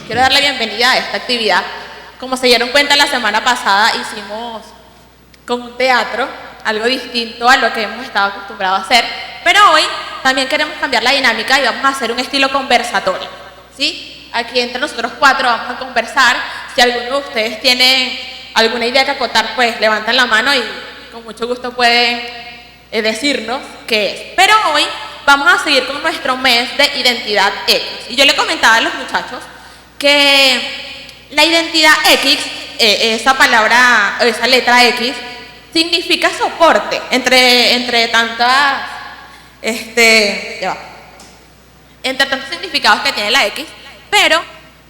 Quiero dar la bienvenida a esta actividad. Como se dieron cuenta, la semana pasada hicimos con un teatro algo distinto a lo que hemos estado acostumbrados a hacer, pero hoy también queremos cambiar la dinámica y vamos a hacer un estilo conversatorio, ¿sí? Aquí entre nosotros 4 vamos a conversar. Si alguno de ustedes tiene alguna idea que acotar, pues levantan la mano y con mucho gusto pueden decirnos qué es. Pero hoy vamos a seguir con nuestro mes de identidad X. Y yo le comentaba a los muchachos que la identidad X, esa palabra, esa letra X, significa soporte entre tantas, entre tantos significados que tiene la X, pero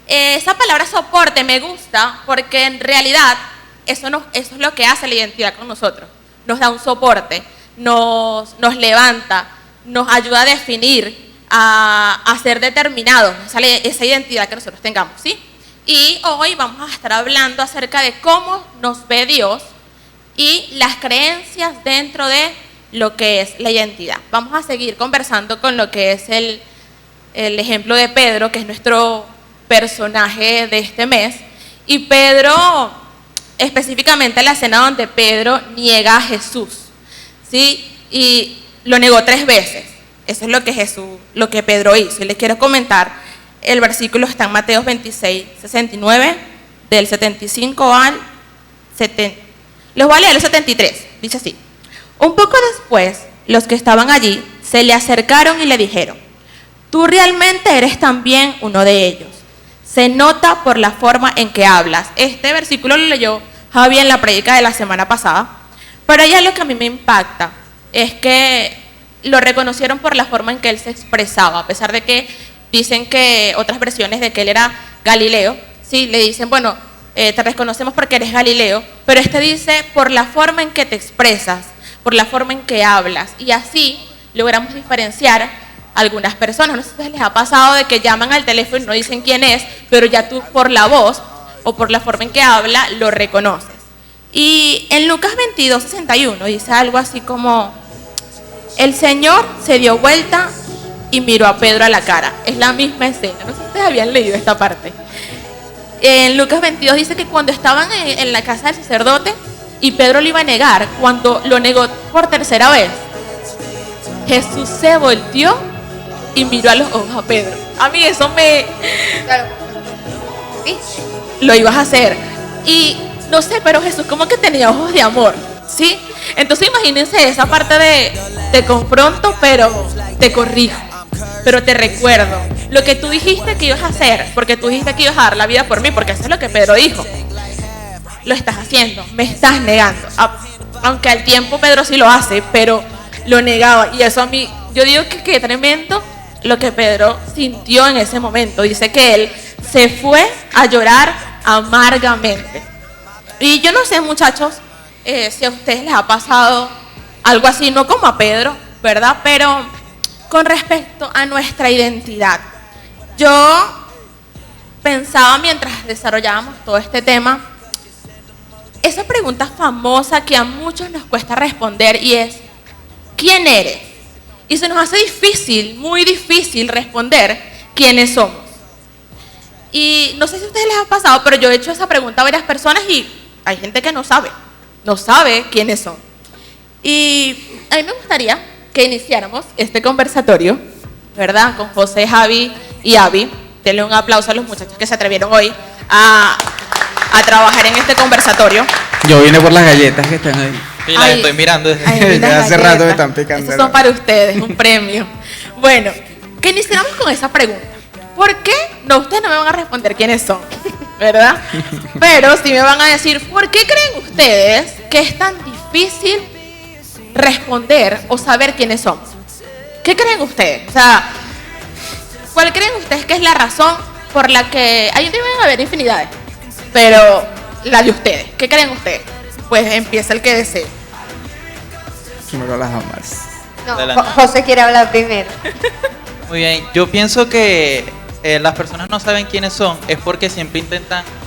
esa palabra soporte me gusta porque en realidad eso es lo que hace la identidad con nosotros. Nos da un soporte, nos levanta, nos ayuda a definir, a ser determinados, esa identidad que nosotros tengamos, ¿sí? Y hoy vamos a estar hablando acerca de cómo nos ve Dios y las creencias dentro de lo que es la identidad. Vamos a seguir conversando con lo que es el ejemplo de Pedro, que es nuestro personaje de este mes. Y Pedro, específicamente la escena donde Pedro niega a Jesús, ¿sí? Y lo negó 3 veces. Eso es lo que Pedro hizo. Y les quiero comentar, el versículo está en Mateo 26, 69, del 75 al 70. Los voy a leer el 73, dice así. Un poco después, los que estaban allí se le acercaron y le dijeron: tú realmente eres también uno de ellos. Se nota por la forma en que hablas. Este versículo lo leyó Javi en la prédica de la semana pasada, pero ya lo que a mí me impacta es que lo reconocieron por la forma en que él se expresaba, a pesar de que dicen que otras versiones de que él era Galileo, sí, le dicen, bueno, te reconocemos porque eres Galileo, pero este dice por la forma en que te expresas, por la forma en que hablas, y así logramos diferenciar a algunas personas. No sé si a ustedes les ha pasado de que llaman al teléfono y no dicen quién es, pero ya tú por la voz o por la forma en que habla lo reconoces. Y en Lucas 22, 61 dice algo así como: el Señor se dio vuelta y miró a Pedro a la cara. Es la misma escena. No sé si ustedes habían leído esta parte. En Lucas 22 dice que cuando estaban en la casa del sacerdote y Pedro lo iba a negar, cuando lo negó por 3ª vez, Jesús se volteó y miró a los ojos a Pedro. A mí eso me... Claro. ¿Sí? Lo ibas a hacer. Y no sé, pero Jesús como que tenía ojos de amor, ¿sí? Entonces imagínense esa parte de te confronto, pero te corrijo, pero te recuerdo lo que tú dijiste que ibas a hacer, porque tú dijiste que ibas a dar la vida por mí, porque eso es lo que Pedro dijo. Lo estás haciendo, me estás negando. Aunque al tiempo Pedro sí lo hace, pero lo negaba. Y eso a mí, yo digo que qué tremendo lo que Pedro sintió en ese momento. Dice que él se fue a llorar amargamente. Y yo no sé, muchachos, si a ustedes les ha pasado algo así, no como a Pedro, ¿verdad? Pero con respecto a nuestra identidad. Yo pensaba mientras desarrollábamos todo este tema, esa pregunta famosa que a muchos nos cuesta responder, y es: ¿quién eres? Y se nos hace difícil, muy difícil responder quiénes somos. Y no sé si a ustedes les ha pasado, pero yo he hecho esa pregunta a varias personas y hay gente que no sabe quiénes son. Y a mí me gustaría que iniciáramos este conversatorio, ¿verdad? Con José, Javi y Abby. Denle un aplauso a los muchachos que se atrevieron hoy a trabajar en este conversatorio. Yo vine por las galletas que están ahí. Sí, las estoy mirando desde hace rato me están picando. Esos son para ustedes, un premio. Bueno, que iniciáramos con esa pregunta. ¿Por qué? No, ustedes no me van a responder quiénes son, ¿verdad? Pero sí me van a decir, ¿por qué creen ustedes que es tan difícil responder o saber quiénes somos? ¿Qué creen ustedes? O sea, ¿cuál creen ustedes que es la razón por la que... Ahí deben haber infinidades, pero la de ustedes, ¿qué creen ustedes? Pues empieza el que desee. Primero las amas. No, José quiere hablar primero. Muy bien, yo pienso que las personas no saben quiénes son, es porque siempre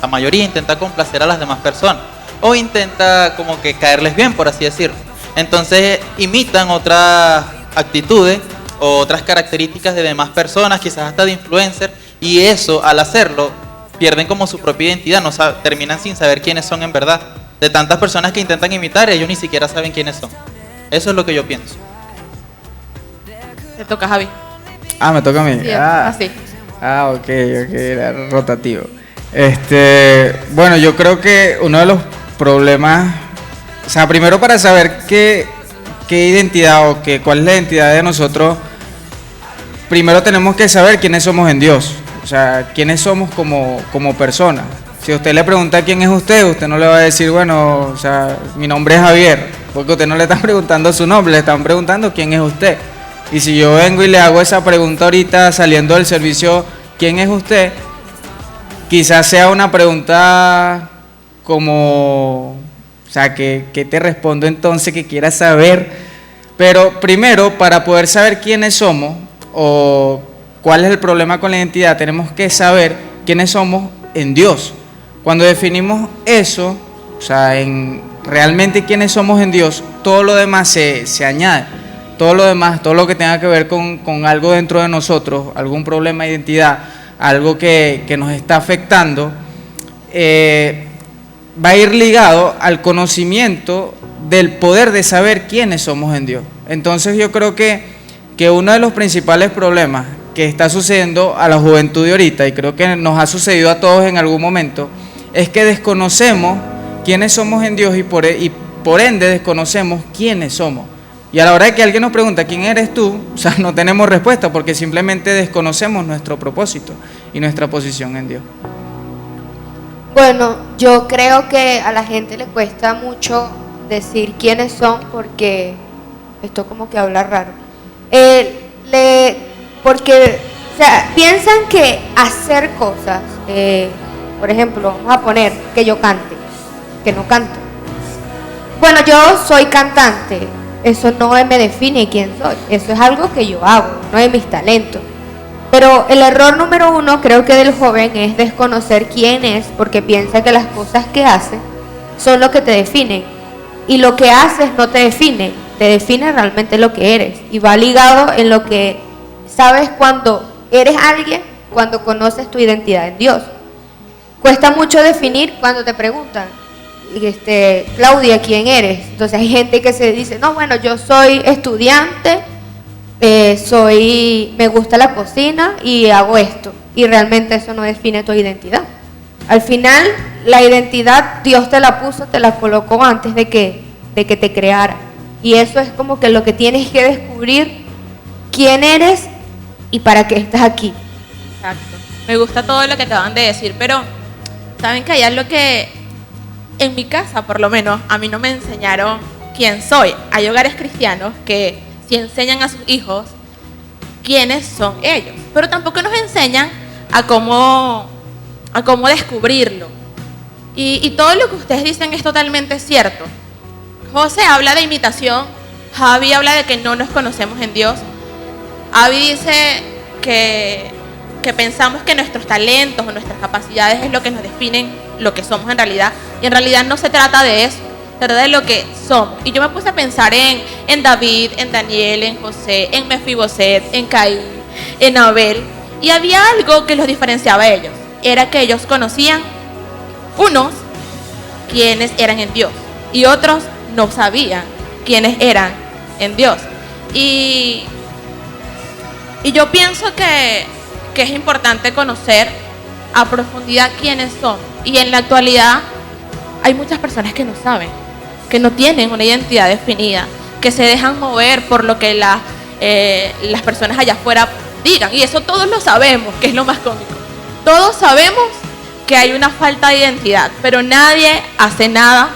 la mayoría intenta complacer a las demás personas, o intenta como que caerles bien, por así decirlo. Entonces imitan otras actitudes o otras características de demás personas, quizás hasta de influencers, Y eso, al hacerlo, pierden como su propia identidad, terminan sin saber quiénes son en verdad. De tantas personas que intentan imitar, ellos ni siquiera saben quiénes son. Eso es lo que yo pienso. Te toca, Javi. Ah, me toca a mí. Sí, Ah, así. ok, era rotativo. Bueno, yo creo que uno de los problemas, o sea, primero para saber qué identidad o cuál es la identidad de nosotros, primero tenemos que saber quiénes somos en Dios, o sea, quiénes somos como personas. Si usted le pregunta quién es usted no le va a decir, bueno, o sea, mi nombre es Javier, porque usted no le están preguntando su nombre, le están preguntando quién es usted. Y si yo vengo y le hago esa pregunta ahorita saliendo del servicio, ¿quién es usted? Quizás sea una pregunta como, o sea, ¿qué te respondo entonces que quieras saber? Pero primero, para poder saber quiénes somos o cuál es el problema con la identidad, tenemos que saber quiénes somos en Dios. Cuando definimos eso, o sea, en realmente quiénes somos en Dios, todo lo demás se añade. Todo lo demás, todo lo que tenga que ver con algo dentro de nosotros, algún problema de identidad, algo que nos está afectando, va a ir ligado al conocimiento del poder de saber quiénes somos en Dios. Entonces yo creo que uno de los principales problemas que está sucediendo a la juventud de ahorita, y creo que nos ha sucedido a todos en algún momento, es que desconocemos quiénes somos en Dios y por ende desconocemos quiénes somos. Y a la hora de que alguien nos pregunta quién eres tú, o sea, no tenemos respuesta porque simplemente desconocemos nuestro propósito y nuestra posición en Dios. Bueno, yo creo que a la gente le cuesta mucho decir quiénes son porque esto como que habla raro. Porque, o sea, piensan que hacer cosas, por ejemplo, vamos a poner que yo cante, que no canto. Bueno, yo soy cantante. Eso no me define quién soy, eso es algo que yo hago, no es mis talentos. Pero el error número uno creo que del joven es desconocer quién es, porque piensa que las cosas que hace son lo que te definen. Y lo que haces no te define realmente lo que eres. Y va ligado en lo que sabes cuando eres alguien, cuando conoces tu identidad en Dios. Cuesta mucho definir cuando te preguntan, Claudia, ¿quién eres? Entonces hay gente que se dice, no, bueno, yo soy estudiante, me gusta la cocina y hago esto. Y realmente eso no define tu identidad. Al final, la identidad Dios te la puso, te la colocó antes de que te creara. Y eso es como que lo que tienes que descubrir, quién eres y para qué estás aquí. Exacto. Me gusta todo lo que acaban de decir, pero saben que hay algo que en mi casa, por lo menos, a mí no me enseñaron quién soy. Hay hogares cristianos que sí enseñan a sus hijos quiénes son ellos, pero tampoco nos enseñan a cómo descubrirlo. Y todo lo que ustedes dicen es totalmente cierto. José habla de imitación, Javi habla de que no nos conocemos en Dios. Javi dice que pensamos que nuestros talentos o nuestras capacidades es lo que nos definen lo que somos en realidad, y en realidad no se trata de eso, se trata de lo que somos. Y yo me puse a pensar en David, en Daniel, en José, en Mefiboset, en Caín, en Abel, y había algo que los diferenciaba a ellos, era que ellos conocían, unos, quiénes eran en Dios, y otros no sabían quiénes eran en Dios. Y yo pienso que es importante conocer a profundidad quiénes son. Y en la actualidad hay muchas personas que no saben, que no tienen una identidad definida, que se dejan mover por lo que las personas allá afuera digan. Y eso todos lo sabemos, que es lo más cómico. Todos sabemos que hay una falta de identidad, pero nadie hace nada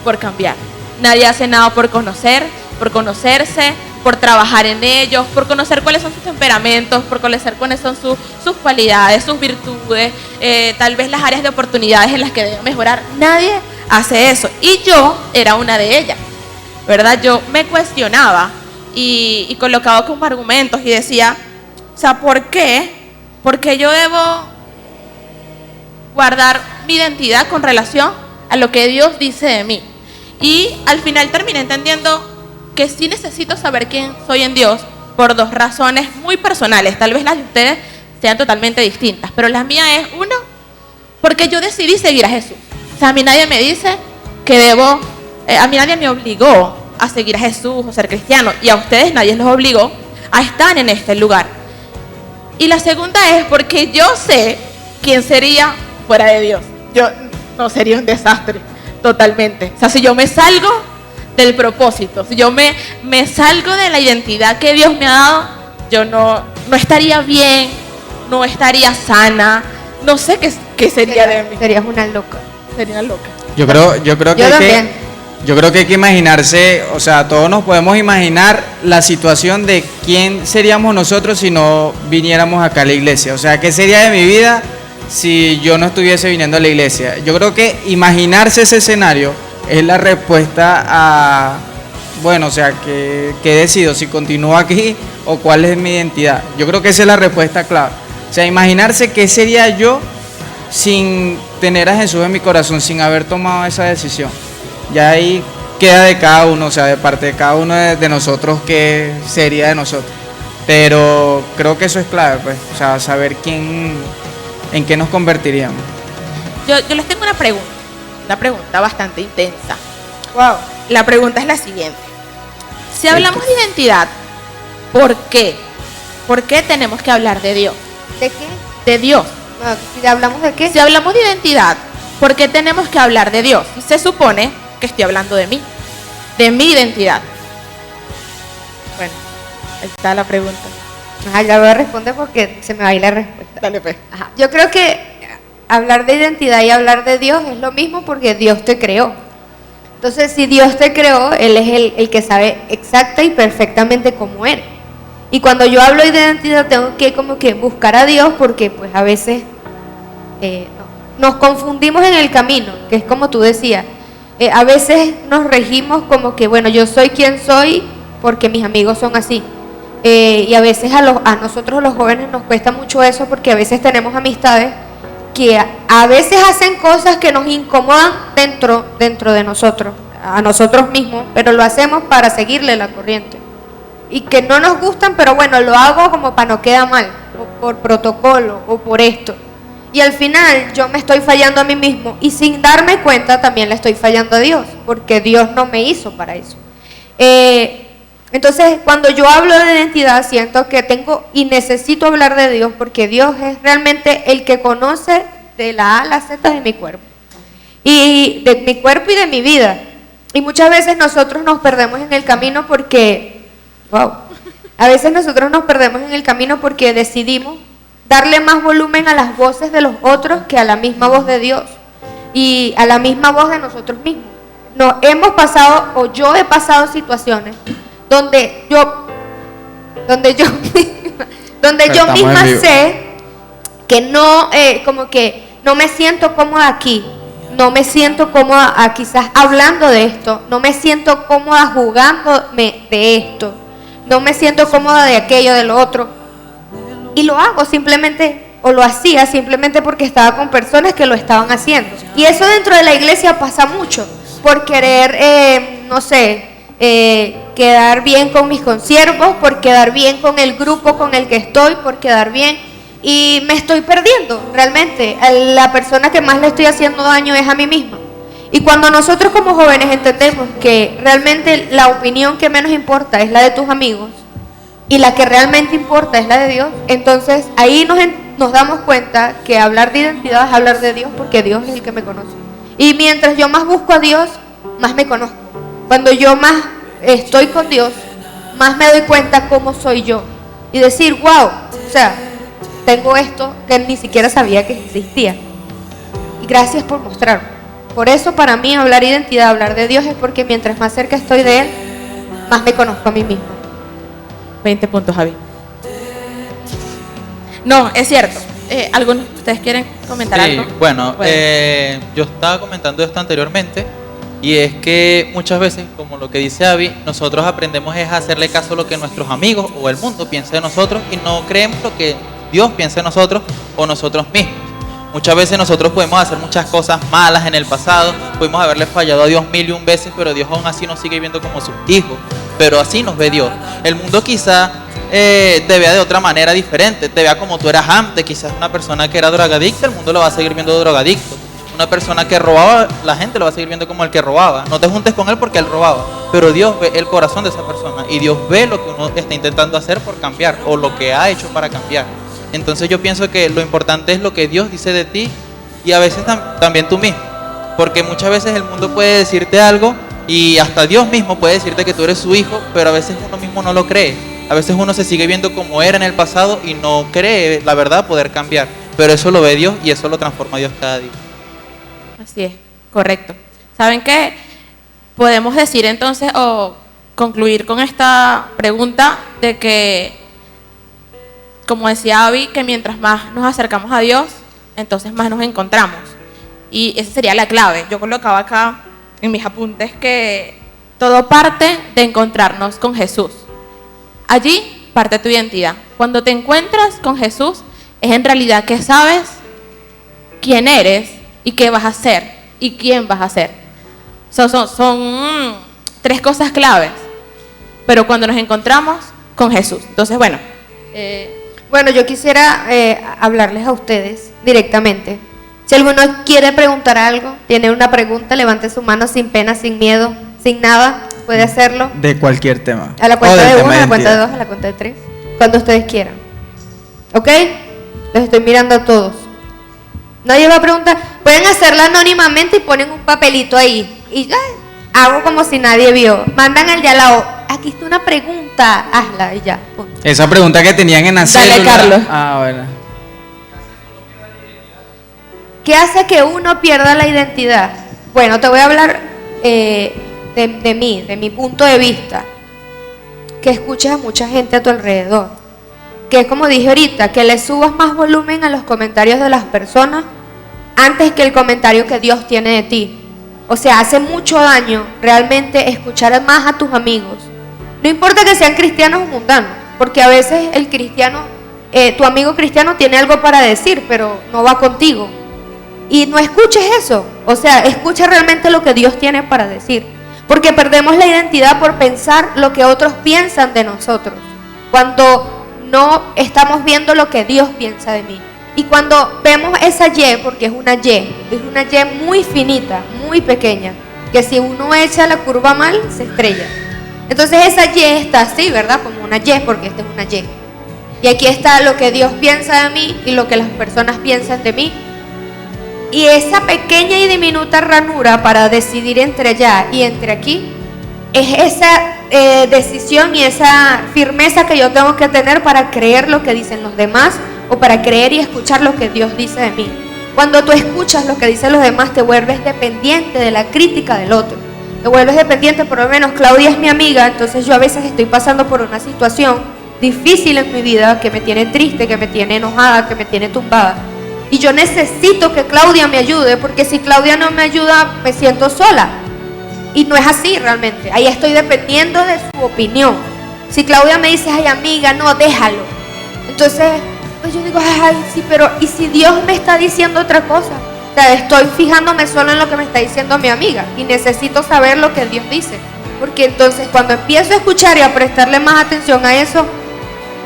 por cambiar. Nadie hace nada por conocerse, por trabajar en ellos, por conocer cuáles son sus temperamentos, por conocer cuáles son sus cualidades, sus virtudes, tal vez las áreas de oportunidades en las que deben mejorar. Nadie hace eso. Y yo era una de ellas, ¿verdad? Yo me cuestionaba y colocaba como argumentos y decía, o sea, ¿por qué? Porque yo debo guardar mi identidad con relación a lo que Dios dice de mí. Y al final terminé entendiendo que sí necesito saber quién soy en Dios por dos razones muy personales. Tal vez las de ustedes sean totalmente distintas, pero la mía es, uno, porque yo decidí seguir a Jesús. O sea, a mí nadie me dice que debo, a mí nadie me obligó a seguir a Jesús o ser cristiano, y a ustedes nadie los obligó a estar en este lugar. Y la segunda es porque yo sé quién sería fuera de Dios. Yo no sería un desastre totalmente. O sea, si yo me salgo del propósito, si yo me salgo de la identidad que Dios me ha dado, yo no estaría bien, no estaría sana, no sé qué sería de mí. Serías una loca. Sería loca. Yo creo que también. yo creo que hay que imaginarse, o sea, todos nos podemos imaginar la situación de quién seríamos nosotros si no viniéramos acá a la iglesia. O sea, ¿qué sería de mi vida si yo no estuviese viniendo a la iglesia? Yo creo que imaginarse ese escenario es la respuesta a, bueno, o sea, ¿qué decido? Si continúo aquí o cuál es mi identidad. Yo creo que esa es la respuesta clave. O sea, imaginarse qué sería yo sin tener a Jesús en mi corazón, sin haber tomado esa decisión. Ya ahí queda de cada uno, o sea, de parte de cada uno de nosotros qué sería de nosotros. Pero creo que eso es clave, pues, o sea, saber en qué nos convertiríamos. Yo les tengo una pregunta bastante intensa. Wow. La pregunta es la siguiente. Si hablamos de identidad, ¿por qué? ¿Por qué tenemos que hablar de Dios? ¿De qué? De Dios. No, si hablamos de qué. Si hablamos de identidad, ¿por qué tenemos que hablar de Dios? Se supone que estoy hablando de mí, de mi identidad. Bueno, ahí está la pregunta. Ajá, ya voy a responder porque se me va a ir la respuesta. Dale, pues. Ajá. Yo creo que hablar de identidad y hablar de Dios es lo mismo porque Dios te creó. Entonces, si Dios te creó, Él es el que sabe exacta y perfectamente cómo eres. Y cuando yo hablo de identidad tengo que como que buscar a Dios porque pues a veces nos confundimos en el camino, que es como tú decías. A veces nos regimos como que, bueno, yo soy quien soy porque mis amigos son así. Y a veces a nosotros los jóvenes nos cuesta mucho eso porque a veces tenemos amistades que a veces hacen cosas que nos incomodan dentro de nosotros, a nosotros mismos, pero lo hacemos para seguirle la corriente. Y que no nos gustan, pero bueno, lo hago como para no quedar mal, o por protocolo, o por esto. Y al final yo me estoy fallando a mí mismo y sin darme cuenta también le estoy fallando a Dios, porque Dios no me hizo para eso. Entonces, cuando yo hablo de identidad, siento que tengo y necesito hablar de Dios, porque Dios es realmente el que conoce de la A a la Z de mi cuerpo. Y de mi cuerpo y de mi vida. Y muchas veces nosotros nos perdemos en el camino porque, wow, a veces nosotros nos perdemos en el camino porque decidimos darle más volumen a las voces de los otros que a la misma voz de Dios y a la misma voz de nosotros mismos. Nos hemos pasado, o yo he pasado situaciones donde yo misma sé que no, como que no me siento cómoda aquí, no me siento cómoda quizás hablando de esto, no me siento cómoda jugándome de esto, no me siento cómoda de aquello, de lo otro, y lo hago simplemente, o lo hacía simplemente porque estaba con personas que lo estaban haciendo. Y eso dentro de la iglesia pasa mucho, por querer, no sé, quedar bien con mis consiervos, por quedar bien con el grupo con el que estoy, por quedar bien, y me estoy perdiendo realmente. La persona que más le estoy haciendo daño es a mí misma. Y cuando nosotros como jóvenes entendemos que realmente la opinión que menos importa es la de tus amigos y la que realmente importa es la de Dios, entonces ahí nos damos cuenta que hablar de identidad es hablar de Dios, porque Dios es el que me conoce. Y mientras yo más busco a Dios, más me conozco. Cuando yo más estoy con Dios, más me doy cuenta cómo soy yo. Y decir, wow, o sea, tengo esto que ni siquiera sabía que existía. Y gracias por mostrarme. Por eso para mí hablar de identidad, hablar de Dios, es porque mientras más cerca estoy de Él, más me conozco a mí mismo. 20 puntos, Javi. No, es cierto. ¿Algunos de ustedes quieren comentar algo? Bueno, yo estaba comentando esto anteriormente, y es que muchas veces, como lo que dice Abby, nosotros aprendemos es a hacerle caso a lo que nuestros amigos o el mundo piensa de nosotros, y no creemos lo que Dios piensa de nosotros o nosotros mismos. Muchas veces nosotros podemos hacer muchas cosas malas en el pasado, podemos haberle fallado a Dios 1000 veces, pero Dios aún así nos sigue viendo como sus hijos, pero así nos ve Dios. El mundo quizá te vea de otra manera diferente, te vea como tú eras antes. Quizás una persona que era drogadicta, el mundo lo va a seguir viendo drogadicto. Una persona que robaba, la gente lo va a seguir viendo como el que robaba. No te juntes con él porque él robaba, pero Dios ve el corazón de esa persona y Dios ve lo que uno está intentando hacer por cambiar o lo que ha hecho para cambiar. Entonces yo pienso que lo importante es lo que Dios dice de ti y a veces también tú mismo, porque muchas veces el mundo puede decirte algo y hasta Dios mismo puede decirte que tú eres su hijo, pero a veces uno mismo no lo cree. A veces uno se sigue viendo como era en el pasado y no cree la verdad poder cambiar, pero eso lo ve Dios y eso lo transforma Dios cada día. Así es, correcto. ¿Saben qué? Podemos decir entonces o concluir con esta pregunta de que, como decía Abby, que mientras más nos acercamos a Dios, entonces más nos encontramos. Y esa sería la clave. Yo colocaba acá en mis apuntes que todo parte de encontrarnos con Jesús. Allí parte tu identidad. Cuando te encuentras con Jesús, es en realidad que sabes quién eres y qué vas a hacer y quién vas a ser. Son tres cosas claves, pero cuando nos encontramos con Jesús. Entonces, bueno. Bueno, yo quisiera hablarles a ustedes directamente. Si alguno quiere preguntar algo, tiene una pregunta, levante su mano sin pena, sin miedo, sin nada, puede hacerlo. De cualquier tema. A la O cuenta del de tema 1, a la cuenta de identidad. 2, a la cuenta de 3. Cuando ustedes quieran. ¿Ok? Los estoy mirando a todos. Nadie va a preguntar. Pueden hacerla anónimamente y ponen un papelito ahí. Y ya, hago como si nadie vio. Mandan al de al lado. Aquí está una pregunta. Hazla y ya. Punto. Esa pregunta que tenían en la Dale, célula. Carlos. Ah, bueno. ¿Qué hace que uno pierda la identidad? Bueno, te voy a hablar de mí, de mi punto de vista. Que escuches a mucha gente a tu alrededor. Que es como dije ahorita, que le subas más volumen a los comentarios de las personas antes que el comentario que Dios tiene de ti. O sea, hace mucho daño realmente escuchar más a tus amigos. No importa que sean cristianos o mundanos, porque a veces el cristiano, tu amigo cristiano tiene algo para decir, pero no va contigo. Y no escuches eso, o sea, escucha realmente lo que Dios tiene para decir. Porque perdemos la identidad por pensar lo que otros piensan de nosotros, cuando no estamos viendo lo que Dios piensa de mí. Y cuando vemos esa Y, porque es una Y muy finita, muy pequeña, que si uno echa la curva mal, se estrella. Entonces esa Y está así, ¿verdad? Como una Y, porque esta es una Y. Y aquí está lo que Dios piensa de mí y lo que las personas piensan de mí. Y esa pequeña y diminuta ranura para decidir entre allá y entre aquí, es esa decisión y esa firmeza que yo tengo que tener para creer lo que dicen los demás o para creer y escuchar lo que Dios dice de mí. Cuando tú escuchas lo que dicen los demás, te vuelves dependiente de la crítica del otro. Te vuelves dependiente, por lo menos Claudia es mi amiga, entonces yo a veces estoy pasando por una situación difícil en mi vida que me tiene triste, que me tiene enojada, que me tiene tumbada. Y yo necesito que Claudia me ayude, porque si Claudia no me ayuda, me siento sola. Y no es así realmente. Ahí estoy dependiendo de su opinión. Si Claudia me dice, ay amiga, no, déjalo. Entonces, pues yo digo, ay, sí, pero ¿y si Dios me está diciendo otra cosa? O sea, estoy fijándome solo en lo que me está diciendo mi amiga y necesito saber lo que Dios dice. Porque entonces cuando empiezo a escuchar y a prestarle más atención a eso,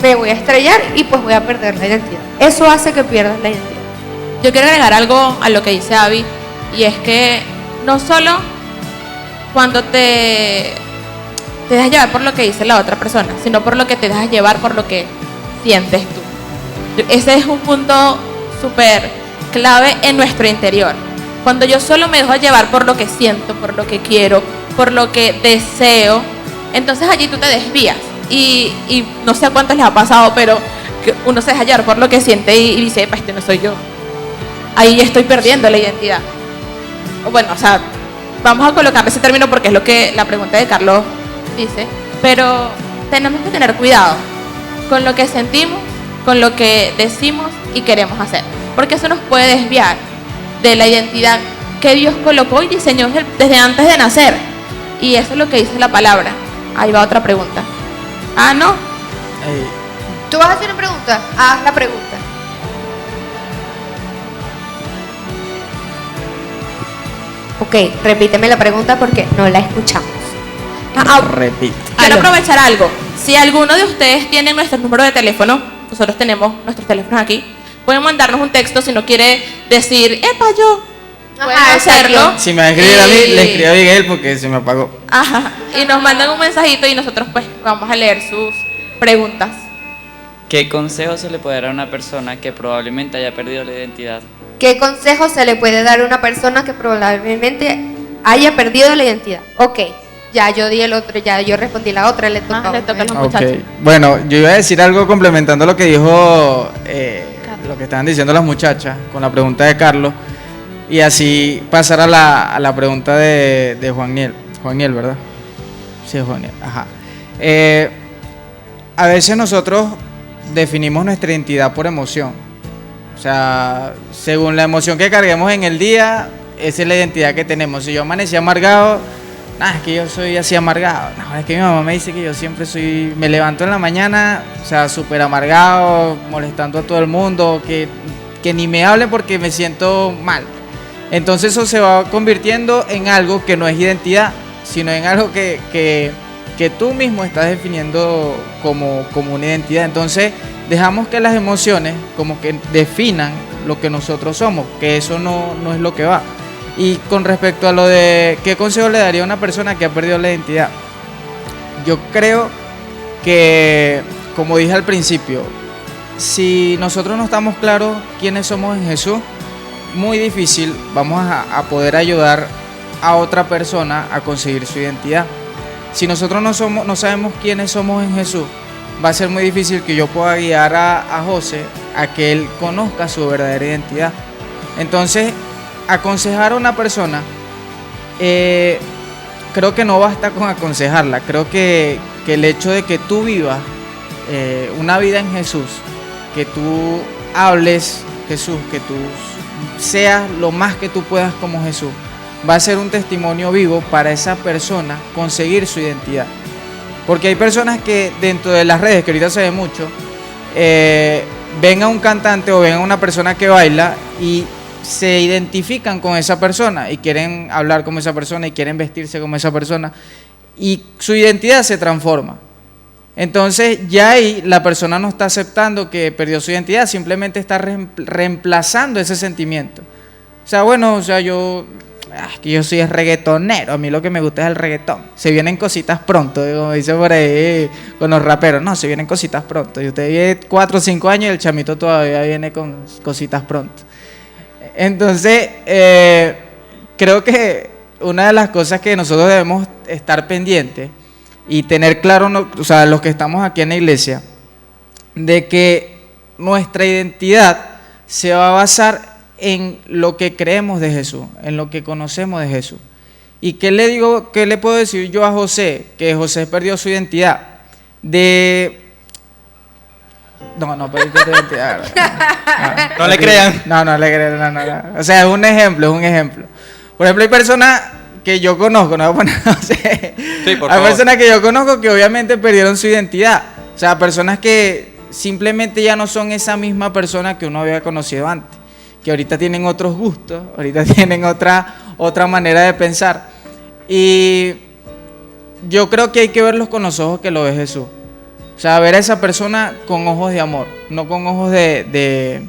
me voy a estrellar y pues voy a perder la identidad. Eso hace que pierdas la identidad. Yo quiero agregar algo a lo que dice Abby, y es que no solo cuando te dejas llevar por lo que dice la otra persona, sino por lo que te dejas llevar por lo que sientes tú. Ese es un punto súper clave en nuestro interior. Cuando yo solo me dejo llevar por lo que siento, por lo que quiero, por lo que deseo, entonces allí tú te desvías. Y no sé a cuántos les ha pasado, pero que uno se deja llevar por lo que siente y dice, pues este no soy yo. Ahí estoy perdiendo la identidad. O bueno, o sea, vamos a colocar ese término porque es lo que la pregunta de Carlos dice, pero tenemos que tener cuidado con lo que sentimos, con lo que decimos y queremos hacer, porque eso nos puede desviar de la identidad que Dios colocó y diseñó desde antes de nacer. Y eso es lo que dice la palabra. Ahí va otra pregunta. Ah, no. ¿Tú vas a hacer una pregunta? Haz la pregunta. Ok, repíteme la pregunta porque no la escuchamos. Repite. quiero Aló. aprovechar algo. Si alguno de ustedes tiene nuestro número de teléfono, nosotros tenemos nuestros teléfonos aquí, pueden mandarnos un texto si no quiere decir, epa, yo. Pueden Ajá, hacerlo. exacto. Si me va a escribir a mí, Y- le escribo a Miguel porque se me apagó. Ajá, y nos mandan un mensajito y nosotros pues vamos a leer sus preguntas. ¿Qué consejo se le puede dar a una persona que probablemente haya perdido la identidad? ¿Qué consejo se le puede dar a una persona que probablemente haya perdido la identidad? Ok, ya yo di el otro, ya yo respondí la otra, le toca. Le toca a los Ok. muchachos. Bueno, yo iba a decir algo complementando lo que dijo, lo que estaban diciendo las muchachas con la pregunta de Carlos y así pasar a la pregunta de Juaniel. Juaniel, ¿verdad? Sí, Juaniel. Ajá. A veces nosotros definimos nuestra identidad por emoción. O sea, según la emoción que carguemos en el día, esa es la identidad que tenemos. Si yo amanecí amargado, nada, es que yo soy así amargado. No, es que mi mamá me dice que yo siempre me levanto en la mañana, o sea, súper amargado, molestando a todo el mundo, que ni me hable porque me siento mal. Entonces eso se va convirtiendo en algo que no es identidad, sino en algo que tú mismo estás definiendo como una identidad. Entonces dejamos que las emociones como que definan lo que nosotros somos, que eso no es lo que va. Y con respecto a lo de qué consejo le daría a una persona que ha perdido la identidad, yo creo que, como dije al principio, si nosotros no estamos claros quiénes somos en Jesús, muy difícil vamos a poder ayudar a otra persona a conseguir su identidad. Si nosotros no sabemos quiénes somos en Jesús, va a ser muy difícil que yo pueda guiar a José a que él conozca su verdadera identidad. Entonces, aconsejar a una persona, creo que no basta con aconsejarla. Creo que el hecho de que tú vivas una vida en Jesús, que tú hables Jesús, que tú seas lo más que tú puedas como Jesús, va a ser un testimonio vivo para esa persona conseguir su identidad. Porque hay personas que dentro de las redes, que ahorita se ve mucho, ven a un cantante o ven a una persona que baila y se identifican con esa persona y quieren hablar como esa persona y quieren vestirse como esa persona y su identidad se transforma. Entonces ya ahí la persona no está aceptando que perdió su identidad, simplemente está reemplazando ese sentimiento. O sea, bueno, o sea, es que yo soy reggaetonero, a mí lo que me gusta es el reggaetón. Se vienen cositas pronto, como dice por ahí con los raperos. No, se vienen cositas pronto. Y usted vive 4 o 5 años y el chamito todavía viene con cositas pronto. Entonces, creo que una de las cosas que nosotros debemos estar pendientes y tener claro, o sea, los que estamos aquí en la iglesia, de que nuestra identidad se va a basar en lo que creemos de Jesús, en lo que conocemos de Jesús. ¿Y qué le puedo decir yo a José? Que José perdió su identidad. No perdiste tu identidad. No le crean. No le crean, no. O sea, es un ejemplo. Por ejemplo, hay personas que yo conozco, no voy a poner, no sé. Sí, por Hay favor. personas que yo conozco que obviamente perdieron su identidad. O sea, personas que simplemente ya no son esa misma persona que uno había conocido antes. Que ahorita tienen otros gustos, ahorita tienen otra manera de pensar. Y yo creo que hay que verlos con los ojos que lo ve Jesús. O sea, ver a esa persona con ojos de amor, no con ojos de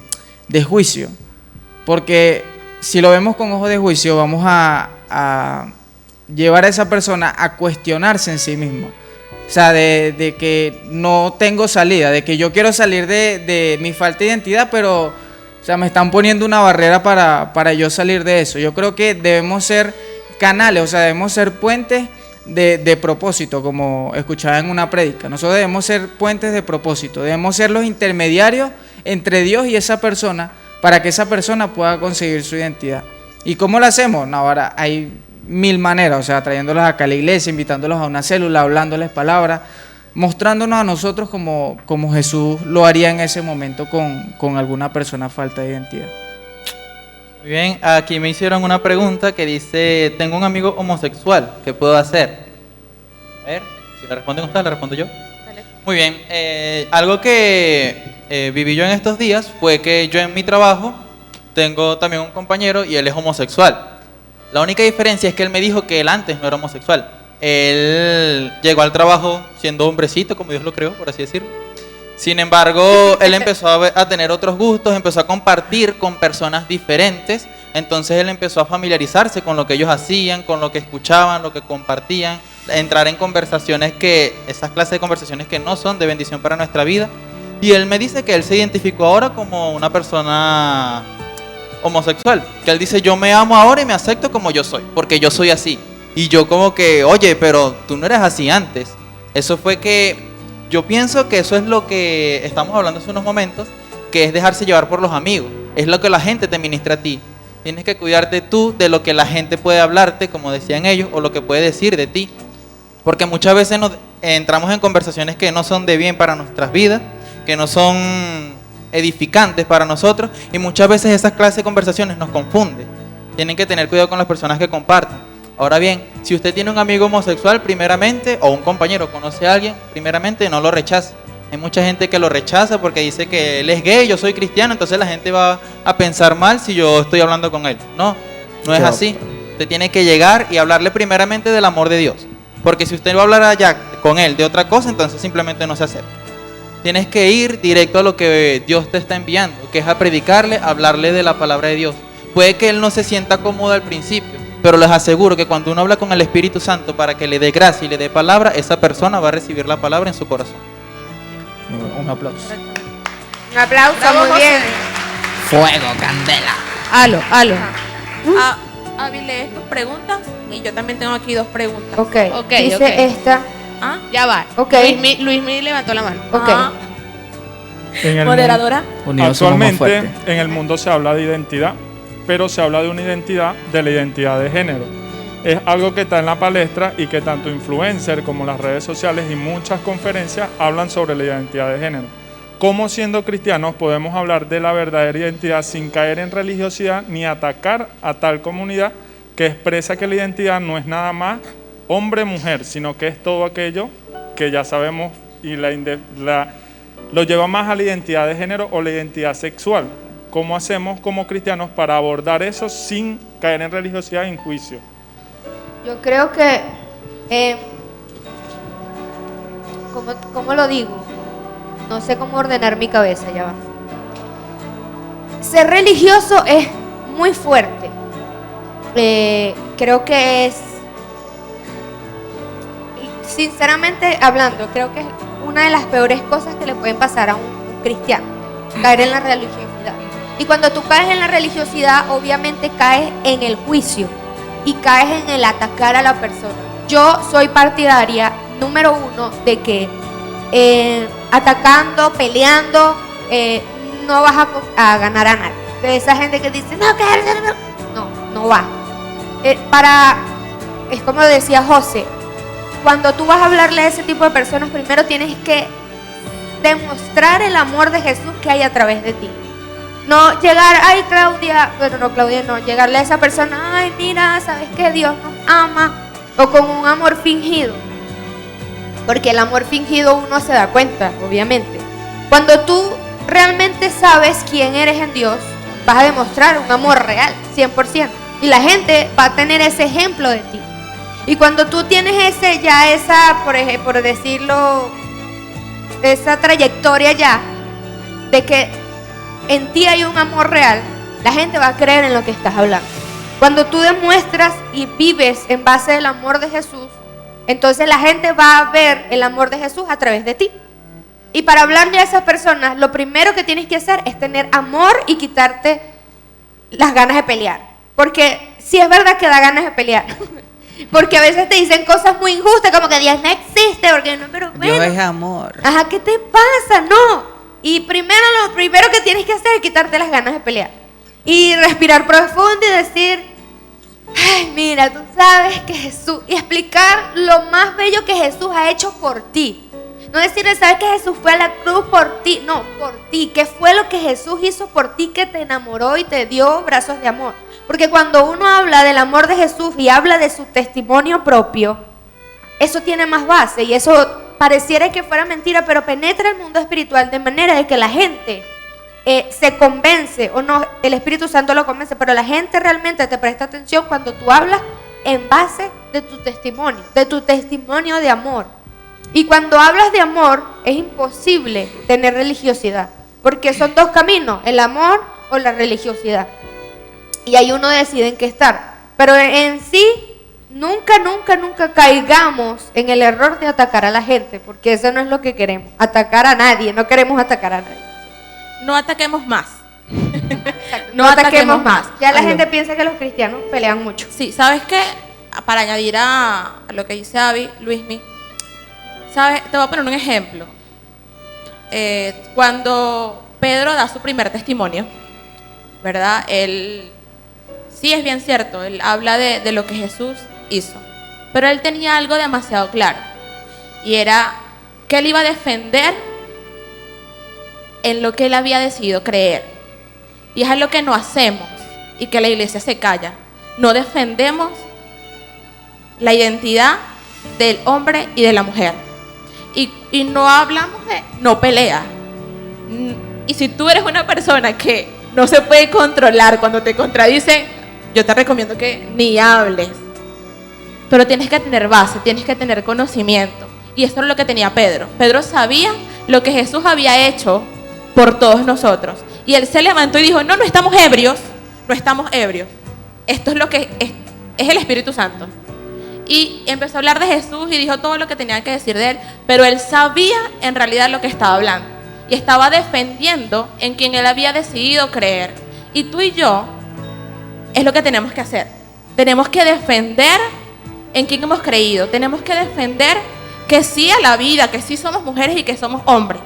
juicio. Porque si lo vemos con ojos de juicio, vamos a llevar a esa persona a cuestionarse en sí mismo. O sea, de que no tengo salida, de que yo quiero salir de mi falta de identidad, pero, o sea, me están poniendo una barrera para yo salir de eso. Yo creo que debemos ser canales, o sea, debemos ser puentes de propósito, como escuchaba en una prédica. Nosotros debemos ser puentes de propósito, debemos ser los intermediarios entre Dios y esa persona para que esa persona pueda conseguir su identidad. ¿Y cómo lo hacemos? No, ahora hay 1000 maneras, o sea, trayéndolos acá a la iglesia, invitándolos a una célula, hablándoles palabras, mostrándonos a nosotros como Jesús lo haría en ese momento con alguna persona falta de identidad. Muy bien, aquí me hicieron una pregunta que dice, tengo un amigo homosexual, ¿qué puedo hacer? A ver, si le responden ustedes, le respondo yo. Muy bien, algo que viví yo en estos días fue que yo en mi trabajo tengo también un compañero y él es homosexual. La única diferencia es que él me dijo que él antes no era homosexual. él llegó al trabajo siendo hombrecito, como Dios lo creó, por así decirlo. Sin embargo, él empezó a tener otros gustos, empezó a compartir con personas diferentes. Entonces él empezó a familiarizarse con lo que ellos hacían, con lo que escuchaban, lo que compartían, entrar en conversaciones esas clases de conversaciones que no son de bendición para nuestra vida. Y él me dice que él se identificó ahora como una persona homosexual, que él dice: yo me amo ahora y me acepto como yo soy, porque yo soy así. Y yo como que, oye, pero tú no eras así antes. Eso fue que yo pienso que eso es lo que estamos hablando hace unos momentos, que es dejarse llevar por los amigos. Es lo que la gente te ministra a ti. Tienes que cuidarte tú de lo que la gente puede hablarte, como decían ellos, o lo que puede decir de ti. Porque muchas veces entramos en conversaciones que no son de bien para nuestras vidas, que no son edificantes para nosotros, y muchas veces esas clases de conversaciones nos confunden. Tienen que tener cuidado con las personas que comparten. Ahora bien, si usted tiene un amigo homosexual, primeramente, o un compañero conoce a alguien, primeramente no lo rechace. Hay mucha gente que lo rechaza porque dice que él es gay, yo soy cristiano, entonces la gente va a pensar mal si yo estoy hablando con él. No, no es así. Usted tiene que llegar y hablarle primeramente del amor de Dios. Porque si usted va a hablar allá con él de otra cosa, entonces simplemente no se acerca. Tienes que ir directo a lo que Dios te está enviando, que es a predicarle, a hablarle de la palabra de Dios. Puede que él no se sienta cómodo al principio, pero les aseguro que cuando uno habla con el Espíritu Santo para que le dé gracia y le dé palabra, esa persona va a recibir la palabra en su corazón. Un aplauso. Un aplauso, Bravo, muy José. bien. Fuego, candela. Aló. Avi, lees tus preguntas y yo también tengo aquí 2 preguntas. Ok, Ok, dice ok. esta. ¿Ah? Ya va. Ok. Luismi levantó la mano. Ok. Ah, En el moderadora. Unidos somos más Actualmente fuertes. en el mundo se habla de identidad, pero se habla de una identidad, de la identidad de género. Es algo que está en la palestra y que tanto influencers como las redes sociales y muchas conferencias hablan sobre la identidad de género. ¿Cómo siendo cristianos podemos hablar de la verdadera identidad sin caer en religiosidad ni atacar a tal comunidad que expresa que la identidad no es nada más hombre-mujer, sino que es todo aquello que ya sabemos y lo lleva más a la identidad de género o la identidad sexual? ¿Cómo hacemos como cristianos para abordar eso sin caer en religiosidad y en juicio? Yo creo que, ¿cómo lo digo? No sé cómo ordenar mi cabeza, ya va. Ser religioso es muy fuerte. Creo que es, sinceramente hablando, creo que es una de las peores cosas que le pueden pasar a un cristiano, caer en la religiosidad. Y cuando tú caes en la religiosidad, obviamente caes en el juicio y caes en el atacar a la persona. Yo soy partidaria, número 1, de que atacando, peleando, no vas a ganar a nadie. De esa gente que dice, no va. Es como decía José, cuando tú vas a hablarle a ese tipo de personas, primero tienes que demostrar el amor de Jesús que hay a través de ti. No llegar, ay Claudia, bueno no Claudia no, llegarle a esa persona, ay mira, sabes que Dios nos ama, o con un amor fingido, porque el amor fingido uno se da cuenta, obviamente. Cuando tú realmente sabes quién eres en Dios, vas a demostrar un amor real, 100%, y la gente va a tener ese ejemplo de ti. Y cuando tú tienes por decirlo, esa trayectoria ya, de que en ti hay un amor real, la gente va a creer en lo que estás hablando. Cuando tú demuestras y vives en base del amor de Jesús, entonces la gente va a ver el amor de Jesús a través de ti. Y para hablarle a esas personas, lo primero que tienes que hacer es tener amor y quitarte las ganas de pelear. Porque sí es verdad que da ganas de pelear. Porque a veces te dicen cosas muy injustas, como que Dios no existe, porque no, pero bueno. Dios es amor. Ajá, ¿qué te pasa? No. Y lo primero que tienes que hacer es quitarte las ganas de pelear. Y respirar profundo y decir, ay, mira, tú sabes que Jesús, y explicar lo más bello que Jesús ha hecho por ti. No decirle, sabes que Jesús fue a la cruz por ti, no, por ti. ¿Qué fue lo que Jesús hizo por ti que te enamoró y te dio brazos de amor? Porque cuando uno habla del amor de Jesús y habla de su testimonio propio, eso tiene más base y eso pareciera que fuera mentira, pero penetra el mundo espiritual de manera de que la gente se convence, o no, el Espíritu Santo lo convence, pero la gente realmente te presta atención cuando tú hablas en base de tu testimonio de amor. Y cuando hablas de amor, es imposible tener religiosidad, porque son dos caminos, el amor o la religiosidad. Y ahí uno decide en qué estar. Pero en sí, nunca caigamos en el error de atacar a la gente, porque eso no es lo que queremos, atacar a nadie, no queremos atacar a nadie. No ataquemos más. No ataquemos más. Ya la Ay, gente no. piensa que los cristianos pelean mucho. Sí, ¿sabes qué? Para añadir a lo que dice Abby, Luismi, ¿sabes? Te voy a poner un ejemplo. Cuando Pedro da su primer testimonio, ¿verdad? Él, sí es bien cierto, él habla de lo que Jesús hizo, pero él tenía algo demasiado claro, y era que él iba a defender en lo que él había decidido creer. Y es lo que no hacemos y que la iglesia se calla. No defendemos la identidad del hombre y de la mujer. Y no hablamos de no pelea. Y si tú eres una persona que no se puede controlar cuando te contradicen, yo te recomiendo que ni hables. Pero tienes que tener base, tienes que tener conocimiento. Y esto es lo que tenía Pedro. Pedro sabía lo que Jesús había hecho por todos nosotros. Y él se levantó y dijo, no estamos ebrios, no estamos ebrios. Esto es lo que es el Espíritu Santo. Y empezó a hablar de Jesús y dijo todo lo que tenía que decir de él, pero él sabía en realidad lo que estaba hablando. Y estaba defendiendo en quien él había decidido creer. Y tú y yo, es lo que tenemos que hacer. Tenemos que defender en quien hemos creído. Tenemos que defender que sí a la vida, que sí somos mujeres y que somos hombres.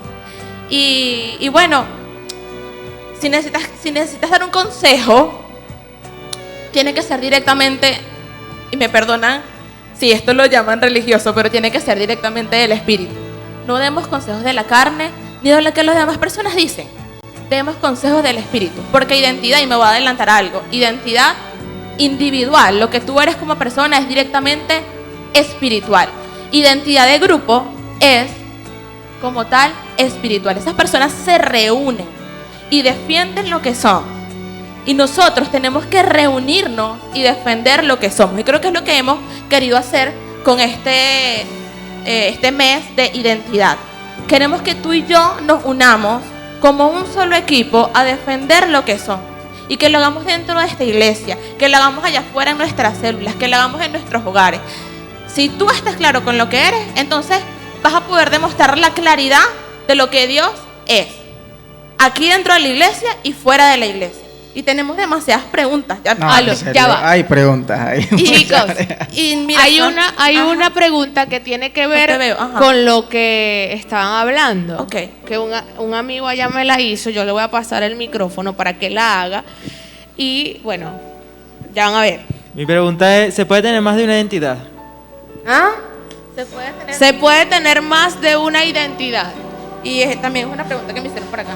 Y bueno, si necesitas dar un consejo, tiene que ser directamente, y me perdonan si esto lo llaman religioso, pero tiene que ser directamente del Espíritu. No demos consejos de la carne, ni de lo que las demás personas dicen. Demos consejos del Espíritu, porque identidad, y me voy a adelantar algo, identidad individual, lo que tú eres como persona es directamente espiritual. Identidad de grupo es, como tal, espiritual. Esas personas se reúnen y defienden lo que son. Y nosotros tenemos que reunirnos y defender lo que somos. Y creo que es lo que hemos querido hacer con este mes de identidad. Queremos que tú y yo nos unamos como un solo equipo a defender lo que somos. Y que lo hagamos dentro de esta iglesia, que lo hagamos allá afuera en nuestras células, que lo hagamos en nuestros hogares. Si tú estás claro con lo que eres, entonces vas a poder demostrar la claridad de lo que Dios es. Aquí dentro de la iglesia y fuera de la iglesia. Y tenemos demasiadas preguntas. Ya, No, en serio, ya va. hay preguntas ahí. Chicos, y mira, hay ajá. una pregunta que tiene que te ver veo, ajá. con lo que estaban hablando. Ok. Que un amigo allá me la hizo, yo le voy a pasar el micrófono para que la haga. Y bueno, ya van a ver. Mi pregunta es, ¿se puede tener más de una identidad? ¿Ah? Se puede tener más de una identidad. Y también es una pregunta que me hicieron por acá.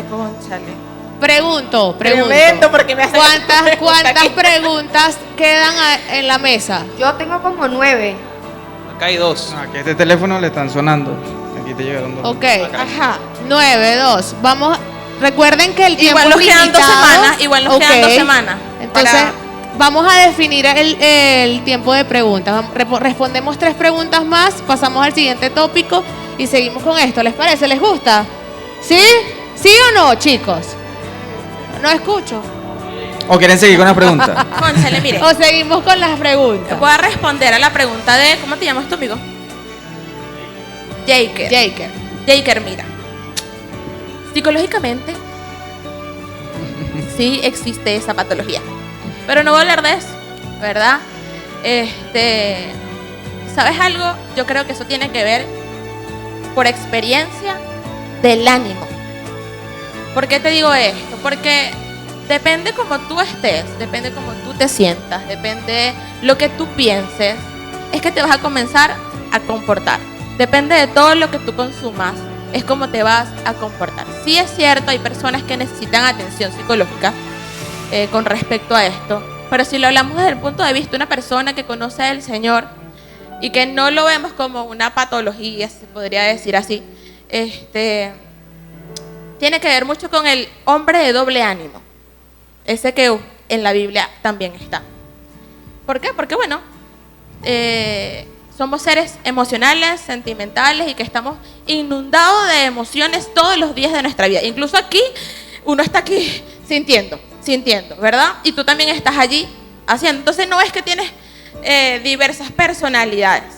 Cónchale. Pregunto. Tremendo, porque me hacen esta ¿Cuántas aquí. preguntas quedan en la mesa? Yo tengo como 9. Acá hay dos. No, aquí a este teléfono le están sonando. Aquí te llegaron dos. Ok. Ajá. 9, 2. Vamos. Recuerden que el tiempo Igual nos es quedan 2 limitado. semanas. Igual nos quedan 2 Ok. semanas. Entonces, vamos a definir el tiempo de preguntas. Respondemos 3 preguntas más, pasamos al siguiente tópico y seguimos con esto. ¿Les parece? ¿Les gusta? ¿Sí? ¿Sí o no, chicos? No escucho. ¿O quieren seguir con las preguntas? Cónchale, mire. O seguimos con las preguntas. Voy a responder a la pregunta de, ¿cómo te llamas tu amigo? Jaker. Jaker, mira. Psicológicamente, sí existe esa patología. Pero no voy a hablar de eso, ¿verdad? ¿Sabes algo? Yo creo que eso tiene que ver por experiencia del ánimo. ¿Por qué te digo esto? Porque depende cómo tú estés, depende cómo tú te sientas, depende lo que tú pienses, es que te vas a comenzar a comportar. Depende de todo lo que tú consumas, es como te vas a comportar. Sí es cierto, hay personas que necesitan atención psicológica con respecto a esto, pero si lo hablamos desde el punto de vista de una persona que conoce al Señor y que no lo vemos como una patología, se podría decir así, tiene que ver mucho con el hombre de doble ánimo, ese que en la Biblia también está. ¿Por qué? Porque, bueno, somos seres emocionales, sentimentales y que estamos inundados de emociones todos los días de nuestra vida. Incluso aquí, uno está aquí sintiendo, ¿verdad? Y tú también estás allí haciendo. Entonces no es que tienes diversas personalidades.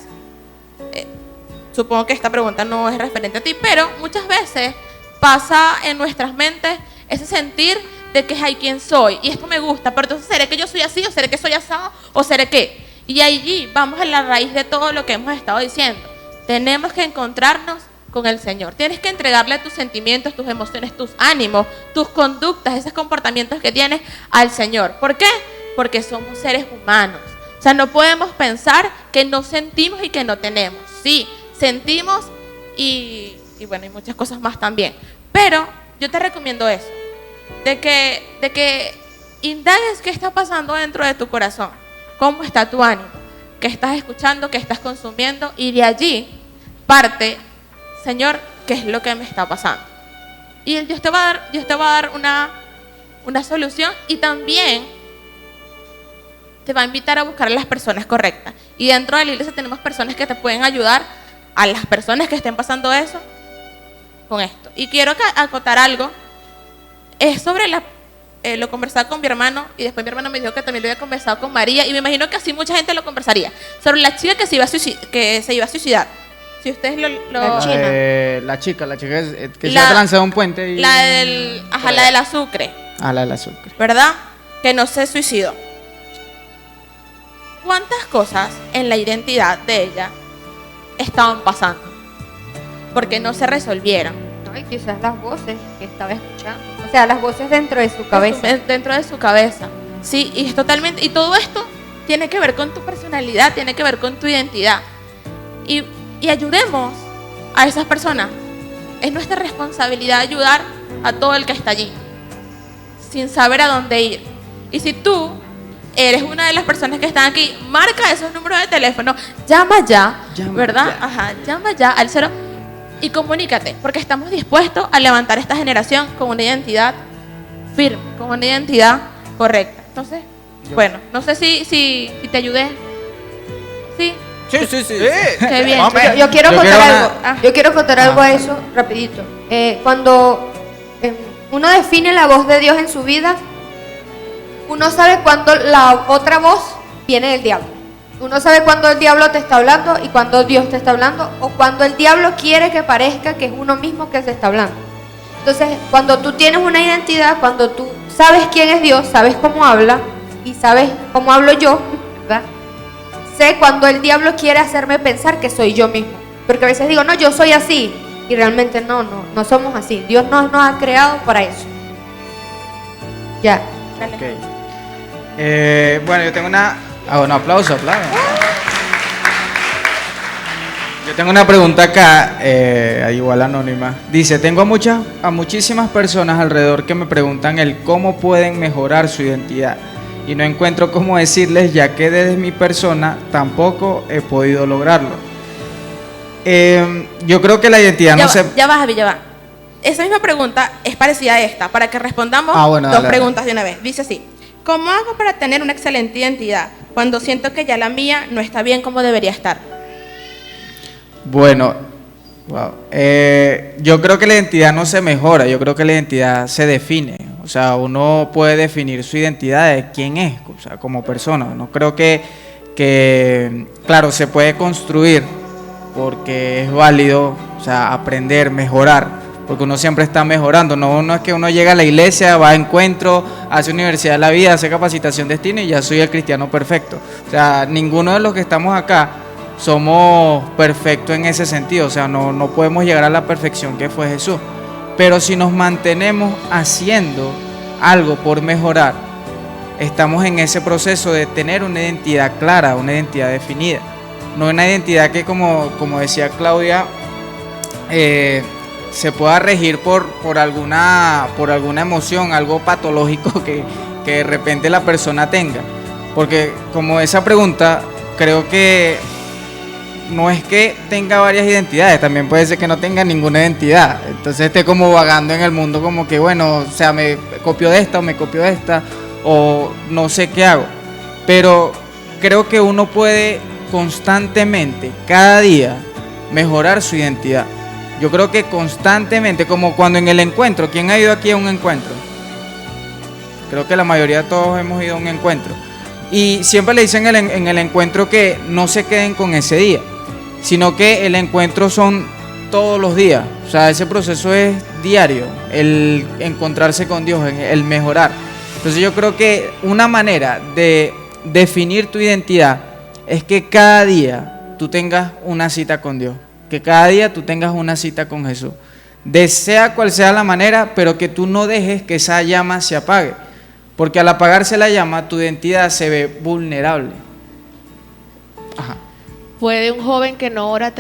Supongo que esta pregunta no es referente a ti, pero muchas veces pasa en nuestras mentes ese sentir de que hay quien soy y esto me gusta, pero entonces ¿seré que yo soy así o seré que soy asado o seré qué? Y allí vamos a la raíz de todo lo que hemos estado diciendo. Tenemos que encontrarnos con el Señor. Tienes que entregarle tus sentimientos, tus emociones, tus ánimos, tus conductas, esos comportamientos que tienes al Señor. ¿Por qué? Porque somos seres humanos. O sea, no podemos pensar que no sentimos y que no tenemos. Sí, sentimos y bueno, y muchas cosas más también. Pero yo te recomiendo eso, de que indagues qué está pasando dentro de tu corazón, cómo está tu ánimo, qué estás escuchando, qué estás consumiendo, y de allí parte, Señor, qué es lo que me está pasando. Y Dios te va a dar una solución, y también te va a invitar a buscar a las personas correctas. Y dentro de la iglesia tenemos personas que te pueden ayudar a las personas que estén pasando eso con esto. Y quiero acotar algo, es sobre lo conversaba con mi hermano, y después mi hermano me dijo que también lo había conversado con María, y me imagino que así mucha gente lo conversaría, sobre la chica que se iba a suicidar. Si ustedes la chica que se ha lanzado un puente y... la del azúcar. La del azúcar. ¿Verdad? Que no se suicidó. ¿Cuántas cosas en la identidad de ella estaban pasando? Porque no se resolvieron. No, y quizás las voces que estaba escuchando. O sea, las voces dentro de su cabeza. Dentro de su cabeza. Sí, y es totalmente. Y todo esto tiene que ver con tu personalidad, tiene que ver con tu identidad. Y ayudemos a esas personas. Es nuestra responsabilidad ayudar a todo el que está allí, sin saber a dónde ir. Y si tú eres una de las personas que están aquí, marca esos números de teléfono, llama ya, ¿verdad? Ya. Ajá, llama ya al 0 y comunícate, porque estamos dispuestos a levantar esta generación con una identidad firme, con una identidad correcta. Entonces, bueno, no sé si te ayudé. ¿Sí? Sí. Qué bien. Yo quiero contar algo. Ah. Yo quiero contar algo a eso rapidito. Cuando uno define la voz de Dios en su vida, uno sabe cuando la otra voz viene del diablo. Uno sabe cuando el diablo te está hablando y cuando Dios te está hablando, o cuando el diablo quiere que parezca que es uno mismo que se está hablando. Entonces, cuando tú tienes una identidad, cuando tú sabes quién es Dios, sabes cómo habla y sabes cómo hablo yo, ¿verdad? Sé cuando el diablo quiere hacerme pensar que soy yo mismo. Porque a veces digo, no, yo soy así. Y realmente no somos así. Dios no nos ha creado para eso. Ya. Okay. Bueno, yo tengo una... un aplauso. Yo tengo una pregunta acá, igual anónima. Dice, tengo a muchísimas personas alrededor que me preguntan el cómo pueden mejorar su identidad. Y no encuentro cómo decirles, ya que desde mi persona tampoco he podido lograrlo. Yo creo que la identidad Ya va. Esa misma pregunta es parecida a esta, para que respondamos dos preguntas de una vez. Dice así, ¿cómo hago para tener una excelente identidad cuando siento que ya la mía no está bien como debería estar? Bueno, yo creo que la identidad no se mejora, yo creo que la identidad se define. O sea, uno puede definir su identidad de quién es, o sea, como persona. No creo que claro, se puede construir porque es válido, o sea, aprender, mejorar, porque uno siempre está mejorando. No es que uno llega a la iglesia, va a encuentro, hace universidad de la vida, hace capacitación destino y ya soy el cristiano perfecto. O sea, ninguno de los que estamos acá somos perfectos en ese sentido. O sea, no podemos llegar a la perfección que fue Jesús. Pero si nos mantenemos haciendo algo por mejorar, estamos en ese proceso de tener una identidad clara, una identidad definida. No una identidad que, como decía Claudia, se pueda regir por alguna emoción, algo patológico que de repente la persona tenga. Porque como esa pregunta, creo que no es que tenga varias identidades, también puede ser que no tenga ninguna identidad. Entonces esté como vagando en el mundo como que, bueno, o sea, me copio de esta o me copio de esta o no sé qué hago. Pero creo que uno puede constantemente, cada día, mejorar su identidad. Yo creo que constantemente, como cuando en el encuentro, ¿quién ha ido aquí a un encuentro? Creo que la mayoría de todos hemos ido a un encuentro. Y siempre le dicen en el encuentro que no se queden con ese día, sino que el encuentro son todos los días. O sea, ese proceso es diario, el encontrarse con Dios, el mejorar. Entonces yo creo que una manera de definir tu identidad es que cada día tú tengas una cita con Dios, que cada día tú tengas una cita con Jesús, sea cual sea la manera, pero que tú no dejes que esa llama se apague, porque al apagarse la llama tu identidad se ve vulnerable. Ajá. ¿Puede un joven que no ora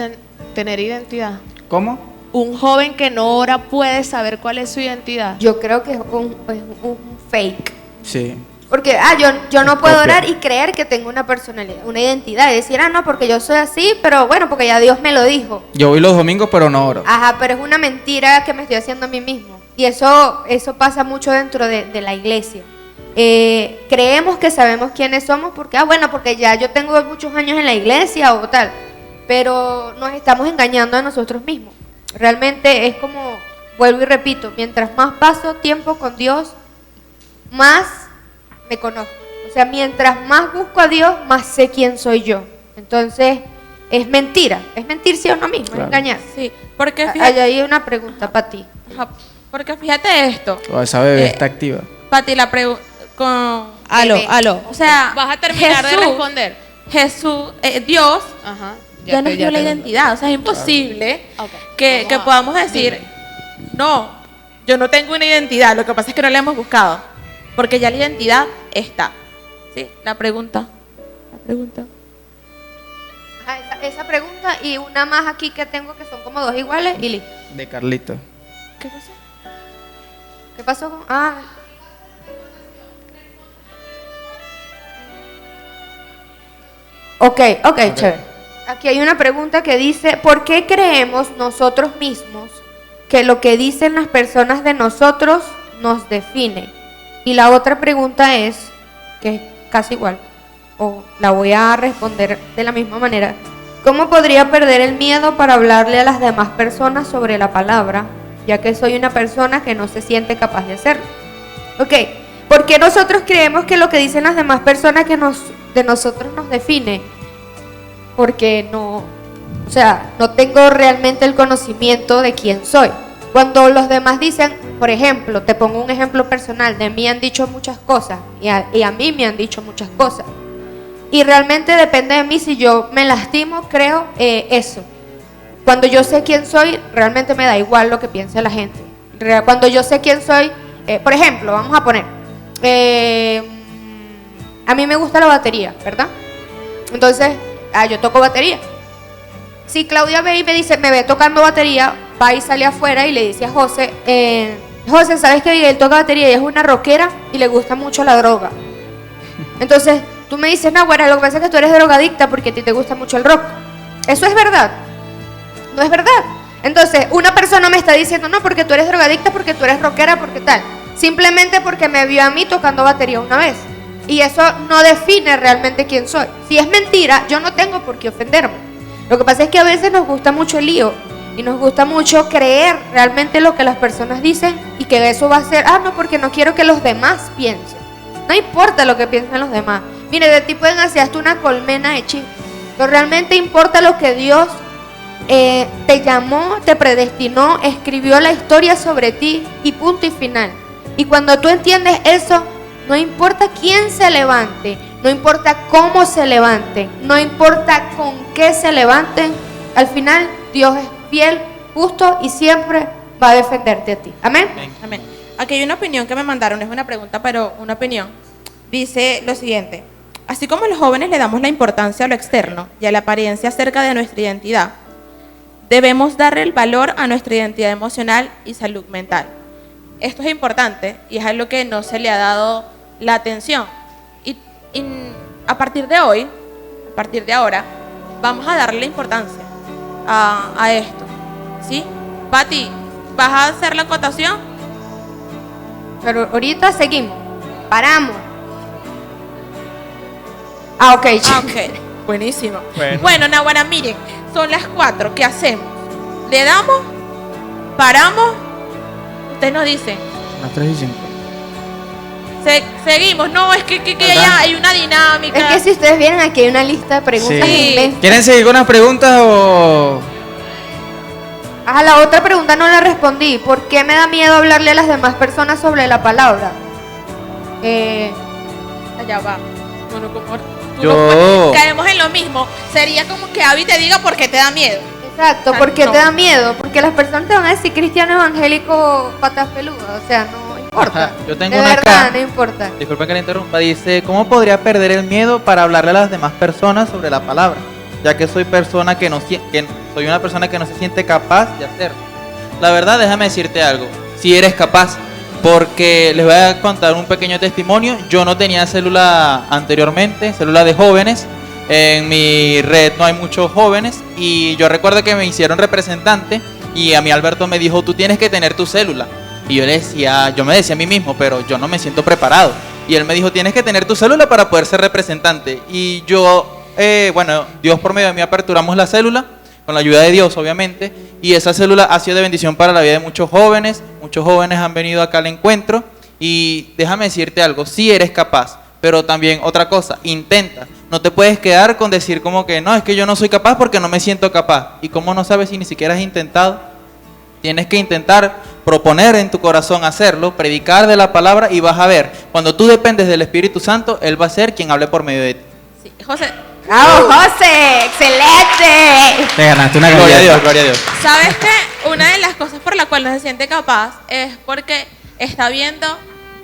tener identidad? ¿Cómo? ¿Un joven que no ora puede saber cuál es su identidad? Yo creo que es un fake. Sí. Porque, yo no puedo Copia. orar y creer que tengo una personalidad, una identidad. Y decir, no, porque yo soy así, pero bueno, porque ya Dios me lo dijo. Yo voy los domingos, pero no oro. Ajá, pero es una mentira que me estoy haciendo a mí mismo. Y eso pasa mucho dentro de la iglesia. Creemos que sabemos quiénes somos porque, porque ya yo tengo muchos años en la iglesia o tal. Pero nos estamos engañando a nosotros mismos. Realmente es como, vuelvo y repito, mientras más paso tiempo con Dios, más me conozco. O sea, mientras más busco a Dios, más sé quién soy yo. Entonces, es mentira. Es mentirse a uno mismo, Claro. es engañar. Sí, porque Ahí fíjate, hay una pregunta para ti. ajá, porque fíjate esto. O esa bebé Eh, está activa. Pati, la pregunta con... Aló. O sea, vas a terminar de Jesús- responder. Dios Ajá. ya nos dio la te- identidad. O sea, es imposible Ok. que Vamos a- podamos decir, dime. no, yo no tengo una identidad. Lo que pasa es que no la hemos buscado. Porque ya la identidad está. ¿Sí? La pregunta. Ajá, esa pregunta y una más aquí que tengo que son como dos iguales y listo. De Carlito. ¿Qué pasó? ¿Qué pasó con...? Ok, chévere. Aquí hay una pregunta que dice, ¿por qué creemos nosotros mismos que lo que dicen las personas de nosotros nos define? Y la otra pregunta es, que es casi igual, o la voy a responder de la misma manera, ¿cómo podría perder el miedo para hablarle a las demás personas sobre la palabra, ya que soy una persona que no se siente capaz de hacerlo? Ok, ¿por qué nosotros creemos que lo que dicen las demás personas de nosotros nos define? Porque no tengo realmente el conocimiento de quién soy. Cuando los demás dicen, por ejemplo, te pongo un ejemplo personal, de mí han dicho muchas cosas y a mí me han dicho muchas cosas. Y realmente depende de mí si yo me lastimo, creo eso. Cuando yo sé quién soy, realmente me da igual lo que piense la gente. Cuando yo sé quién soy, por ejemplo, vamos a poner, a mí me gusta la batería, ¿verdad? Entonces, yo toco batería. Si Claudia ve y me dice, me ve tocando batería, va y sale afuera y le dice a José, José, ¿sabes que Miguel toca batería y es una rockera y le gusta mucho la droga? Entonces, tú me dices, no, bueno, lo que pasa es que tú eres drogadicta porque a ti te gusta mucho el rock. ¿Eso es verdad? No es verdad. Entonces, una persona me está diciendo, no, porque tú eres drogadicta, porque tú eres rockera, porque tal. Simplemente porque me vio a mí tocando batería una vez. Y eso no define realmente quién soy. Si es mentira, yo no tengo por qué ofenderme. Lo que pasa es que a veces nos gusta mucho el lío y nos gusta mucho creer realmente lo que las personas dicen y que eso va a ser, no, porque no quiero que los demás piensen. No importa lo que piensen los demás. Mire, de ti pueden hacer hasta una colmena de chismes, pero realmente importa lo que Dios te llamó, te predestinó, escribió la historia sobre ti y punto y final. Y cuando tú entiendes eso, no importa quién se levante, no importa cómo se levanten, no importa con qué se levanten, al final Dios es fiel, justo y siempre va a defenderte a ti. Amén. Amén. Aquí hay una opinión que me mandaron, es una pregunta, pero una opinión. Dice lo siguiente: así como los jóvenes le damos la importancia a lo externo y a la apariencia acerca de nuestra identidad, debemos darle el valor a nuestra identidad emocional y salud mental. Esto es importante y es algo que no se le ha dado la atención. Y a partir de hoy, a partir de ahora, vamos a darle importancia a esto. ¿Sí? Pati, ¿vas a hacer la acotación? Pero ahorita seguimos, paramos. Ah, ok. Ah, ok. Buenísimo. Bueno. Bueno, Nahuara, miren, son las 4. ¿Qué hacemos? ¿Le damos? ¿Paramos? Ustedes nos dicen. Las 3 y 5. Seguimos. No, es que ¿Verdad? ya hay una dinámica. Es que si ustedes vieran aquí hay una lista de preguntas Sí. inmensas. ¿Quieren seguir con las preguntas o...? A la otra pregunta no la respondí. ¿Por qué me da miedo hablarle a las demás personas sobre la palabra? Allá va. Bueno, como Yo- caemos en lo mismo. Sería como que Abby te diga por qué te da miedo. Exacto, Ah, ¿por qué no. te da miedo? Porque las personas te van a decir cristiano evangélico patas peludas. O sea, no importa. Ajá, yo tengo de una verdad, acá. no importa. Disculpen que le interrumpa. Dice, ¿cómo podría perder el miedo para hablarle a las demás personas sobre la palabra? Ya que soy persona que soy una persona que no se siente capaz de hacerlo. La verdad, déjame decirte algo. Si eres capaz, porque les voy a contar un pequeño testimonio. Yo no tenía célula anteriormente, célula de jóvenes. En mi red no hay muchos jóvenes y yo recuerdo que me hicieron representante y a mí Alberto me dijo, tú tienes que tener tu célula. Y yo me decía a mí mismo, pero yo no me siento preparado. Y él me dijo, tienes que tener tu célula para poder ser representante. Y yo, bueno, Dios por medio de mí aperturamos la célula, con la ayuda de Dios obviamente, y esa célula ha sido de bendición para la vida de muchos jóvenes han venido acá al encuentro, y déjame decirte algo, si eres capaz, pero también otra cosa, intenta, no te puedes quedar con decir como que no, es que yo no soy capaz porque no me siento capaz, y como no sabes si ni siquiera has intentado, tienes que intentar proponer en tu corazón hacerlo, predicar de la palabra y vas a ver, cuando tú dependes del Espíritu Santo, Él va a ser quien hable por medio de ti. Sí. José, ¡Bravo, José! ¡Excelente! Te ganaste una Gloria a galleta. Dios, gloria a Dios. ¿sabes qué? Una de las cosas por la cual no se siente capaz es porque está viendo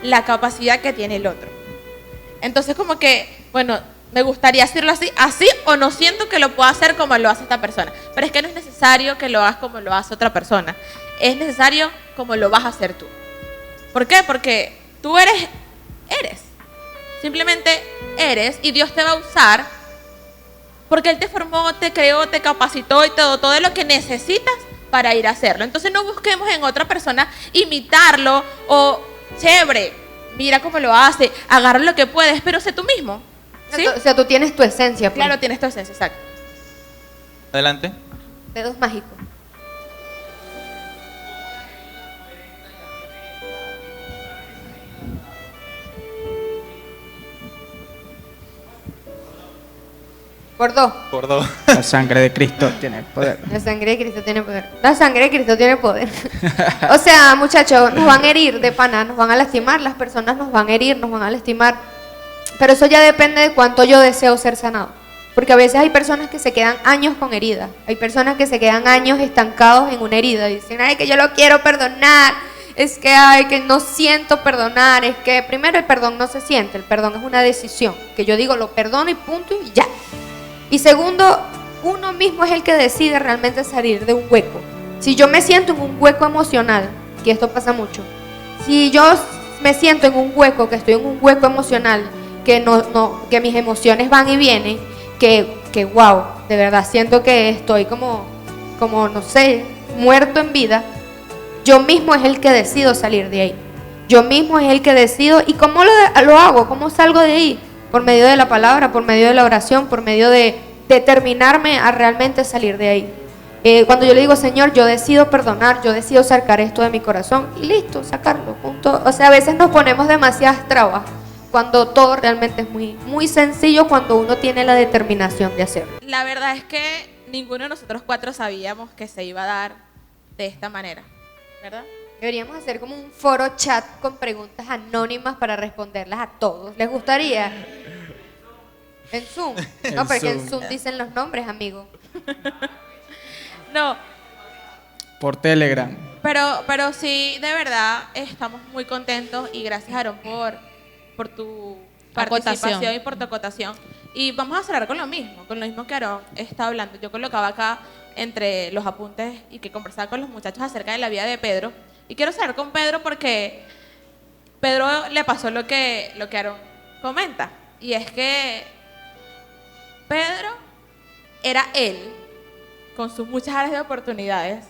la capacidad que tiene el otro. Entonces como que, bueno, me gustaría hacerlo así o no siento que lo pueda hacer como lo hace esta persona. Pero es que no es necesario que lo hagas como lo hace otra persona. Es necesario como lo vas a hacer tú. ¿Por qué? Porque tú eres. Simplemente eres y Dios te va a usar porque Él te formó, te creó, te capacitó y todo lo que necesitas para ir a hacerlo. Entonces no busquemos en otra persona imitarlo o chévere, mira cómo lo hace, agarra lo que puedes, pero sé tú mismo. ¿Sí? O sea, tú tienes tu esencia. Pues. Claro, tienes tu esencia, exacto. Adelante. Dedos mágicos. Por dos. Por dos. La sangre de Cristo tiene poder. La sangre de Cristo tiene poder. La sangre de Cristo tiene poder. O sea, muchachos, nos van a herir de pana, nos van a lastimar, las personas nos van a herir, nos van a lastimar. Pero eso ya depende de cuánto yo deseo ser sanado. Porque a veces hay personas que se quedan años con heridas. Hay personas que se quedan años estancados en una herida. Y dicen, ay, que yo lo quiero perdonar. Es que, ay, que no siento perdonar. Es que, primero, el perdón no se siente. El perdón es una decisión. Que yo digo, lo perdono y punto y ya. Y segundo, uno mismo es el que decide realmente salir de un hueco. Si yo me siento en un hueco emocional, que esto pasa mucho, si yo me siento en un hueco, que estoy en un hueco emocional, que mis emociones van y vienen, que wow, de verdad siento que estoy como no sé, muerto en vida, yo mismo es el que decido salir de ahí. Yo mismo es el que decido. ¿Y cómo lo hago? ¿Cómo salgo de ahí? Por medio de la palabra, por medio de la oración, por medio de determinarme a realmente salir de ahí. Cuando yo le digo, Señor, yo decido perdonar, yo decido sacar esto de mi corazón, y listo, sacarlo, punto. O sea, a veces nos ponemos demasiadas trabas, cuando todo realmente es muy, muy sencillo cuando uno tiene la determinación de hacerlo. La verdad es que ninguno de nosotros 4 sabíamos que se iba a dar de esta manera, ¿verdad? Deberíamos hacer como un foro chat con preguntas anónimas para responderlas a todos. ¿Les gustaría? En Zoom. No, porque en Zoom dicen los nombres, amigo. No, Por Telegram. pero sí, de verdad, estamos muy contentos y gracias, Aaron, por tu participación Acotación. y por tu acotación. Y vamos a cerrar con lo mismo que Aaron está hablando. Yo colocaba acá entre los apuntes y que conversaba con los muchachos acerca de la vida de Pedro. Y quiero cerrar con Pedro porque Pedro le pasó lo que Aaron comenta. Y es que Pedro era él, con sus muchas áreas de oportunidades,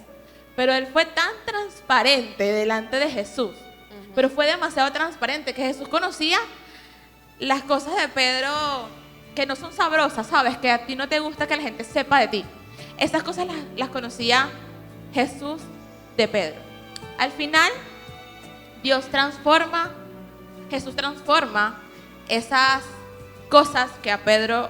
pero él fue tan transparente delante de Jesús, pero fue demasiado transparente que Jesús conocía las cosas de Pedro que no son sabrosas, ¿sabes? Que a ti no te gusta que la gente sepa de ti. Esas cosas las conocía Jesús de Pedro. Al final, Jesús transforma esas cosas que a Pedro,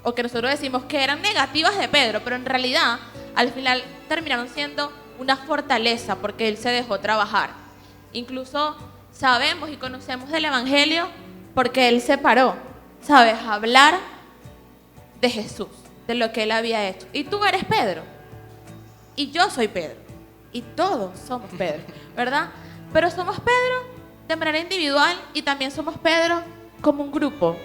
o que nosotros decimos que eran negativas de Pedro, pero en realidad, al final terminaron siendo una fortaleza porque él se dejó trabajar. Incluso sabemos y conocemos del Evangelio porque él se paró, ¿sabes? A hablar de Jesús, de lo que él había hecho. Y tú eres Pedro. Y yo soy Pedro. Y todos somos Pedro, ¿verdad? Pero somos Pedro de manera individual y también somos Pedro como un grupo.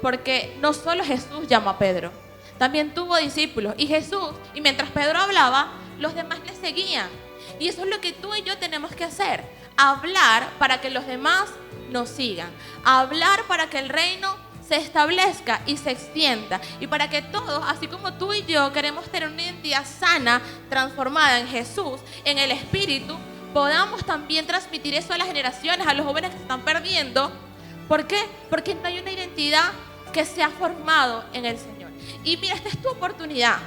Porque no solo Jesús llamó a Pedro, también tuvo discípulos. Y Jesús, y mientras Pedro hablaba, los demás le seguían. Y eso es lo que tú y yo tenemos que hacer. Hablar para que los demás nos sigan. Hablar para que el reino se establezca y se extienda. Y para que todos, así como tú y yo queremos tener una identidad sana, transformada en Jesús, en el Espíritu, podamos también transmitir eso a las generaciones, a los jóvenes que se están perdiendo. ¿Por qué? Porque no hay una identidad que se ha formado en el Señor. Y mira, esta es tu oportunidad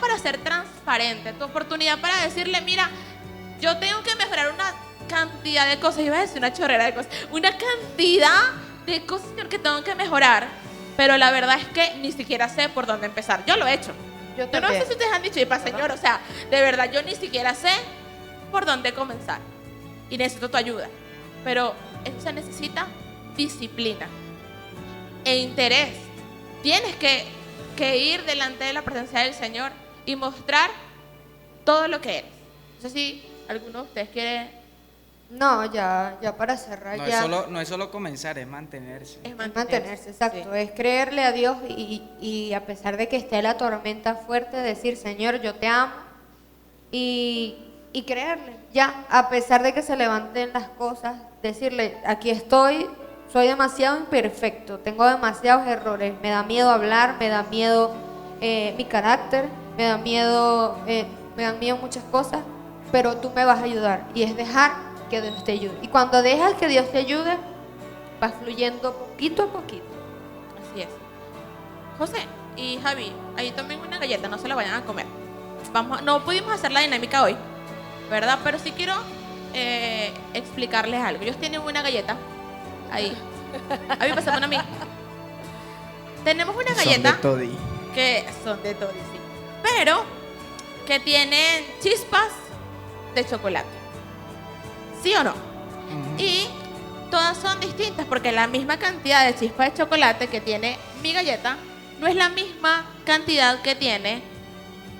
para ser transparente, tu oportunidad para decirle, mira, yo tengo que mejorar una cantidad de cosas, iba a decir una chorrera de cosas, una cantidad de cosas, Señor, que tengo que mejorar, pero la verdad es que ni siquiera sé por dónde empezar. Yo lo he hecho. Yo no sé si ustedes han dicho, y para Señor, o sea, de verdad, yo ni siquiera sé por dónde comenzar y necesito tu ayuda, pero eso se necesita disciplina e interés. Tienes que ir delante de la presencia del Señor y mostrar todo lo que eres. No sé si alguno de ustedes quiere. No, ya para cerrar. No es solo comenzar, es mantenerse. Es mantenerse, exacto. Sí. Es creerle a Dios y a pesar de que esté la tormenta fuerte, decir, Señor, yo te amo. Y creerle, ya, a pesar de que se levanten las cosas, decirle, aquí estoy, soy demasiado imperfecto, tengo demasiados errores, me da miedo hablar, me da miedo mi carácter, me dan miedo muchas cosas, pero tú me vas a ayudar. Y es dejar que Dios te ayude. Y cuando dejas que Dios te ayude, vas fluyendo poquito a poquito. Así es. José y Javi, ahí tomen una galleta, no se la vayan a comer. No pudimos hacer la dinámica hoy, ¿verdad? Pero sí quiero explicarles algo. Ellos tienen una galleta ahí. A mí pasa con a mí. Tenemos una galleta que son de Toddy, sí, pero que tienen chispas de chocolate. ¿Sí o no? Y todas son distintas porque la misma cantidad de chispas de chocolate que tiene mi galleta no es la misma cantidad que tiene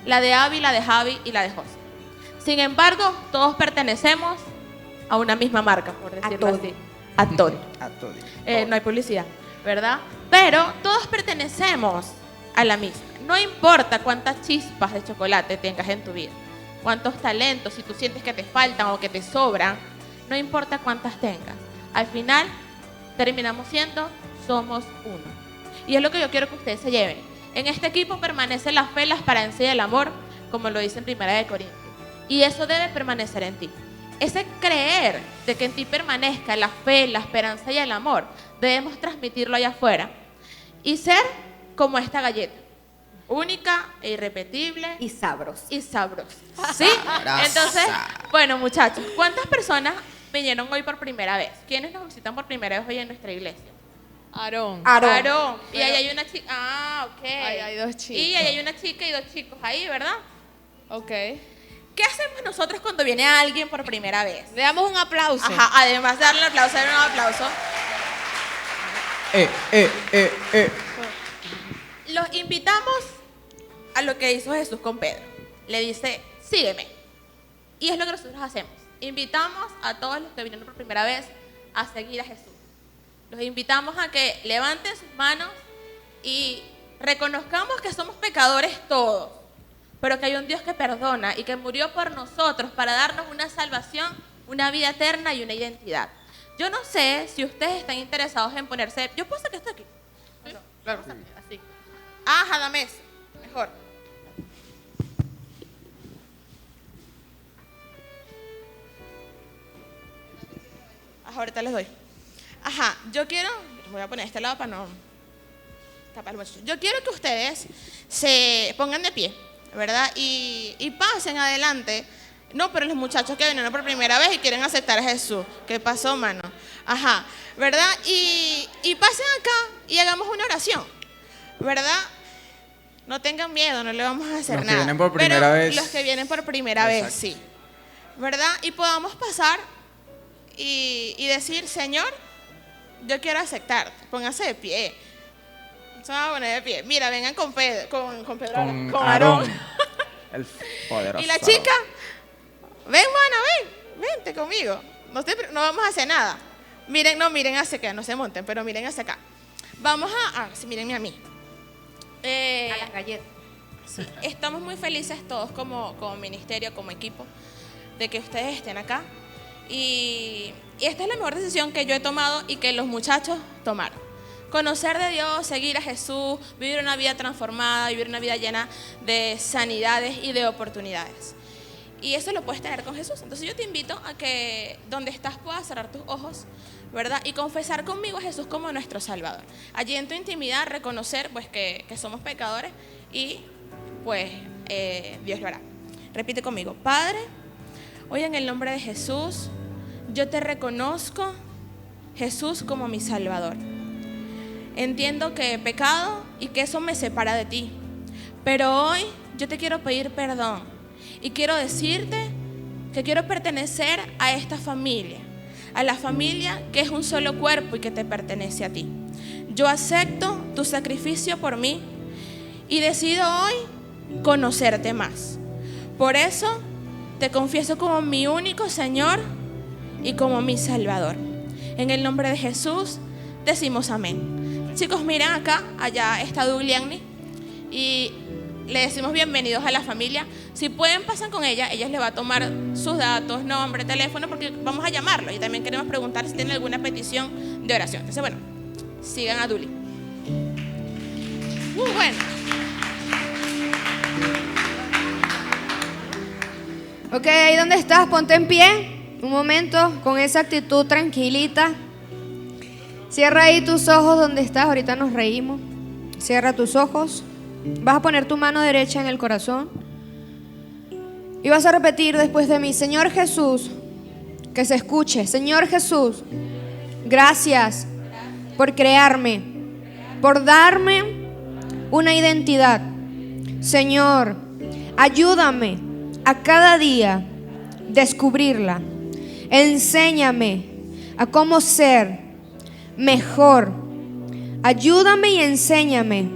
la de Abby, la de Javi y la de José. Sin embargo, todos pertenecemos a una misma marca, por decirlo así. A Toddy. No hay publicidad, ¿verdad? Pero todos pertenecemos a la misma. No importa cuántas chispas de chocolate tengas en tu vida, cuántos talentos, si tú sientes que te faltan o que te sobran, no importa cuántas tengas. Al final, terminamos somos uno. Y es lo que yo quiero que ustedes se lleven. En este equipo permanece la fe, la esperanza y el amor, como lo dice en 1 Corintios. Y eso debe permanecer en ti. Ese creer de que en ti permanezca la fe, la esperanza y el amor, debemos transmitirlo allá afuera. Y ser como esta galleta. Única e irrepetible. Y sabrosa. ¿Sí? Entonces, bueno, muchachos, ¿cuántas personas vinieron hoy por primera vez? ¿Quiénes nos visitan por primera vez hoy en nuestra iglesia? Aarón. Y ahí hay una chica. Ah, ok. Ahí hay 2 chicos. Y ahí hay una chica y 2 chicos ahí, ¿verdad? Ok. ¿Qué hacemos nosotros cuando viene alguien por primera vez? Le damos un aplauso. Ajá, además de darle un aplauso, Los invitamos a lo que hizo Jesús con Pedro. Le dice, sígueme. Y es lo que nosotros hacemos. Invitamos a todos los que vinieron por primera vez a seguir a Jesús. Los invitamos a que levanten sus manos y reconozcamos que somos pecadores todos, pero que hay un Dios que perdona y que murió por nosotros para darnos una salvación, una vida eterna y una identidad. Yo no sé si ustedes están interesados en ponerse. Yo puedo hacer esto aquí. No, claro, así. Dame eso. Mejor. Ahorita les doy. Yo quiero. Voy a poner este lado para no. tapar los muchachos. Yo quiero que ustedes se pongan de pie, ¿verdad? Y pasen adelante. No, pero los muchachos que vinieron por primera vez y quieren aceptar a Jesús. ¿Qué pasó, mano? Ajá, ¿verdad? Y pasen acá y hagamos una oración, ¿verdad? No tengan miedo, no le vamos a hacer Los que nada. vienen por primera vez. Los que vienen por primera vez, sí. ¿Verdad? Y podamos pasar y decir, Señor, yo quiero aceptarte. Pónganse de pie. Se van a poner de pie. Mira, vengan con Pedro, con Aarón. El poderoso. Y la chica, ven, mana, vente conmigo. No vamos a hacer nada. Miren hacia acá, no se monten, pero miren hacia acá. Vamos mírenme a mí. A las galletas. Sí, estamos muy felices todos como ministerio, como equipo, de que ustedes estén acá. Y esta es la mejor decisión que yo he tomado y que los muchachos tomaron. Conocer de Dios, seguir a Jesús, vivir una vida transformada, vivir una vida llena de sanidades y de oportunidades. Y eso lo puedes tener con Jesús. Entonces yo te invito a que donde estás puedas cerrar tus ojos, ¿verdad? Y confesar conmigo a Jesús como nuestro Salvador. Allí en tu intimidad reconocer pues que somos pecadores y pues Dios lo hará. Repite conmigo. Padre, hoy en el nombre de Jesús, yo te reconozco, Jesús, como mi Salvador. Entiendo que he pecado y que eso me separa de ti. Pero hoy yo te quiero pedir perdón y quiero decirte que quiero pertenecer a esta familia, a la familia que es un solo cuerpo y que te pertenece a ti. Yo acepto tu sacrificio por mí y decido hoy conocerte más. Por eso te confieso como mi único Señor y como mi Salvador. En el nombre de Jesús decimos amén. Chicos, miren acá, allá está Dugliani y le decimos bienvenidos a la familia. Si pueden, pasan con ella les va a tomar sus datos, nombre, teléfono, porque vamos a llamarlo. Y también queremos preguntar si tienen alguna petición de oración. Entonces, bueno, sigan a Duli. Bueno. Ok, ahí donde estás, ponte en pie. Un momento, con esa actitud tranquilita. Cierra ahí tus ojos donde estás, ahorita nos reímos. Cierra tus ojos. Vas a poner tu mano derecha en el corazón. Y vas a repetir después de mí: Señor Jesús, que se escuche. Señor Jesús, gracias por crearme, por darme una identidad. Señor, ayúdame a cada día descubrirla. Enséñame a cómo ser mejor. Ayúdame y enséñame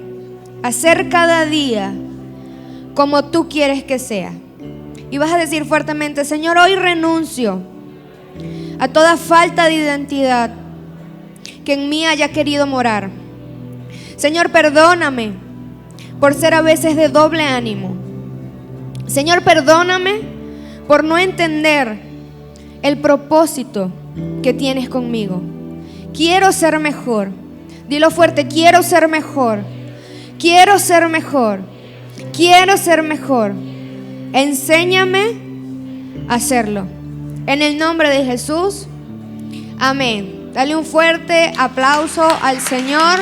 a ser cada día como tú quieres que sea. Y vas a decir fuertemente: Señor, hoy renuncio a toda falta de identidad que en mí haya querido morar. Señor, perdóname por ser a veces de doble ánimo. Señor, perdóname por no entender el propósito que tienes conmigo. Quiero ser mejor. Dilo fuerte: quiero ser mejor. Quiero ser mejor. Quiero ser mejor. Enséñame a hacerlo. En el nombre de Jesús. Amén. Dale un fuerte aplauso al Señor.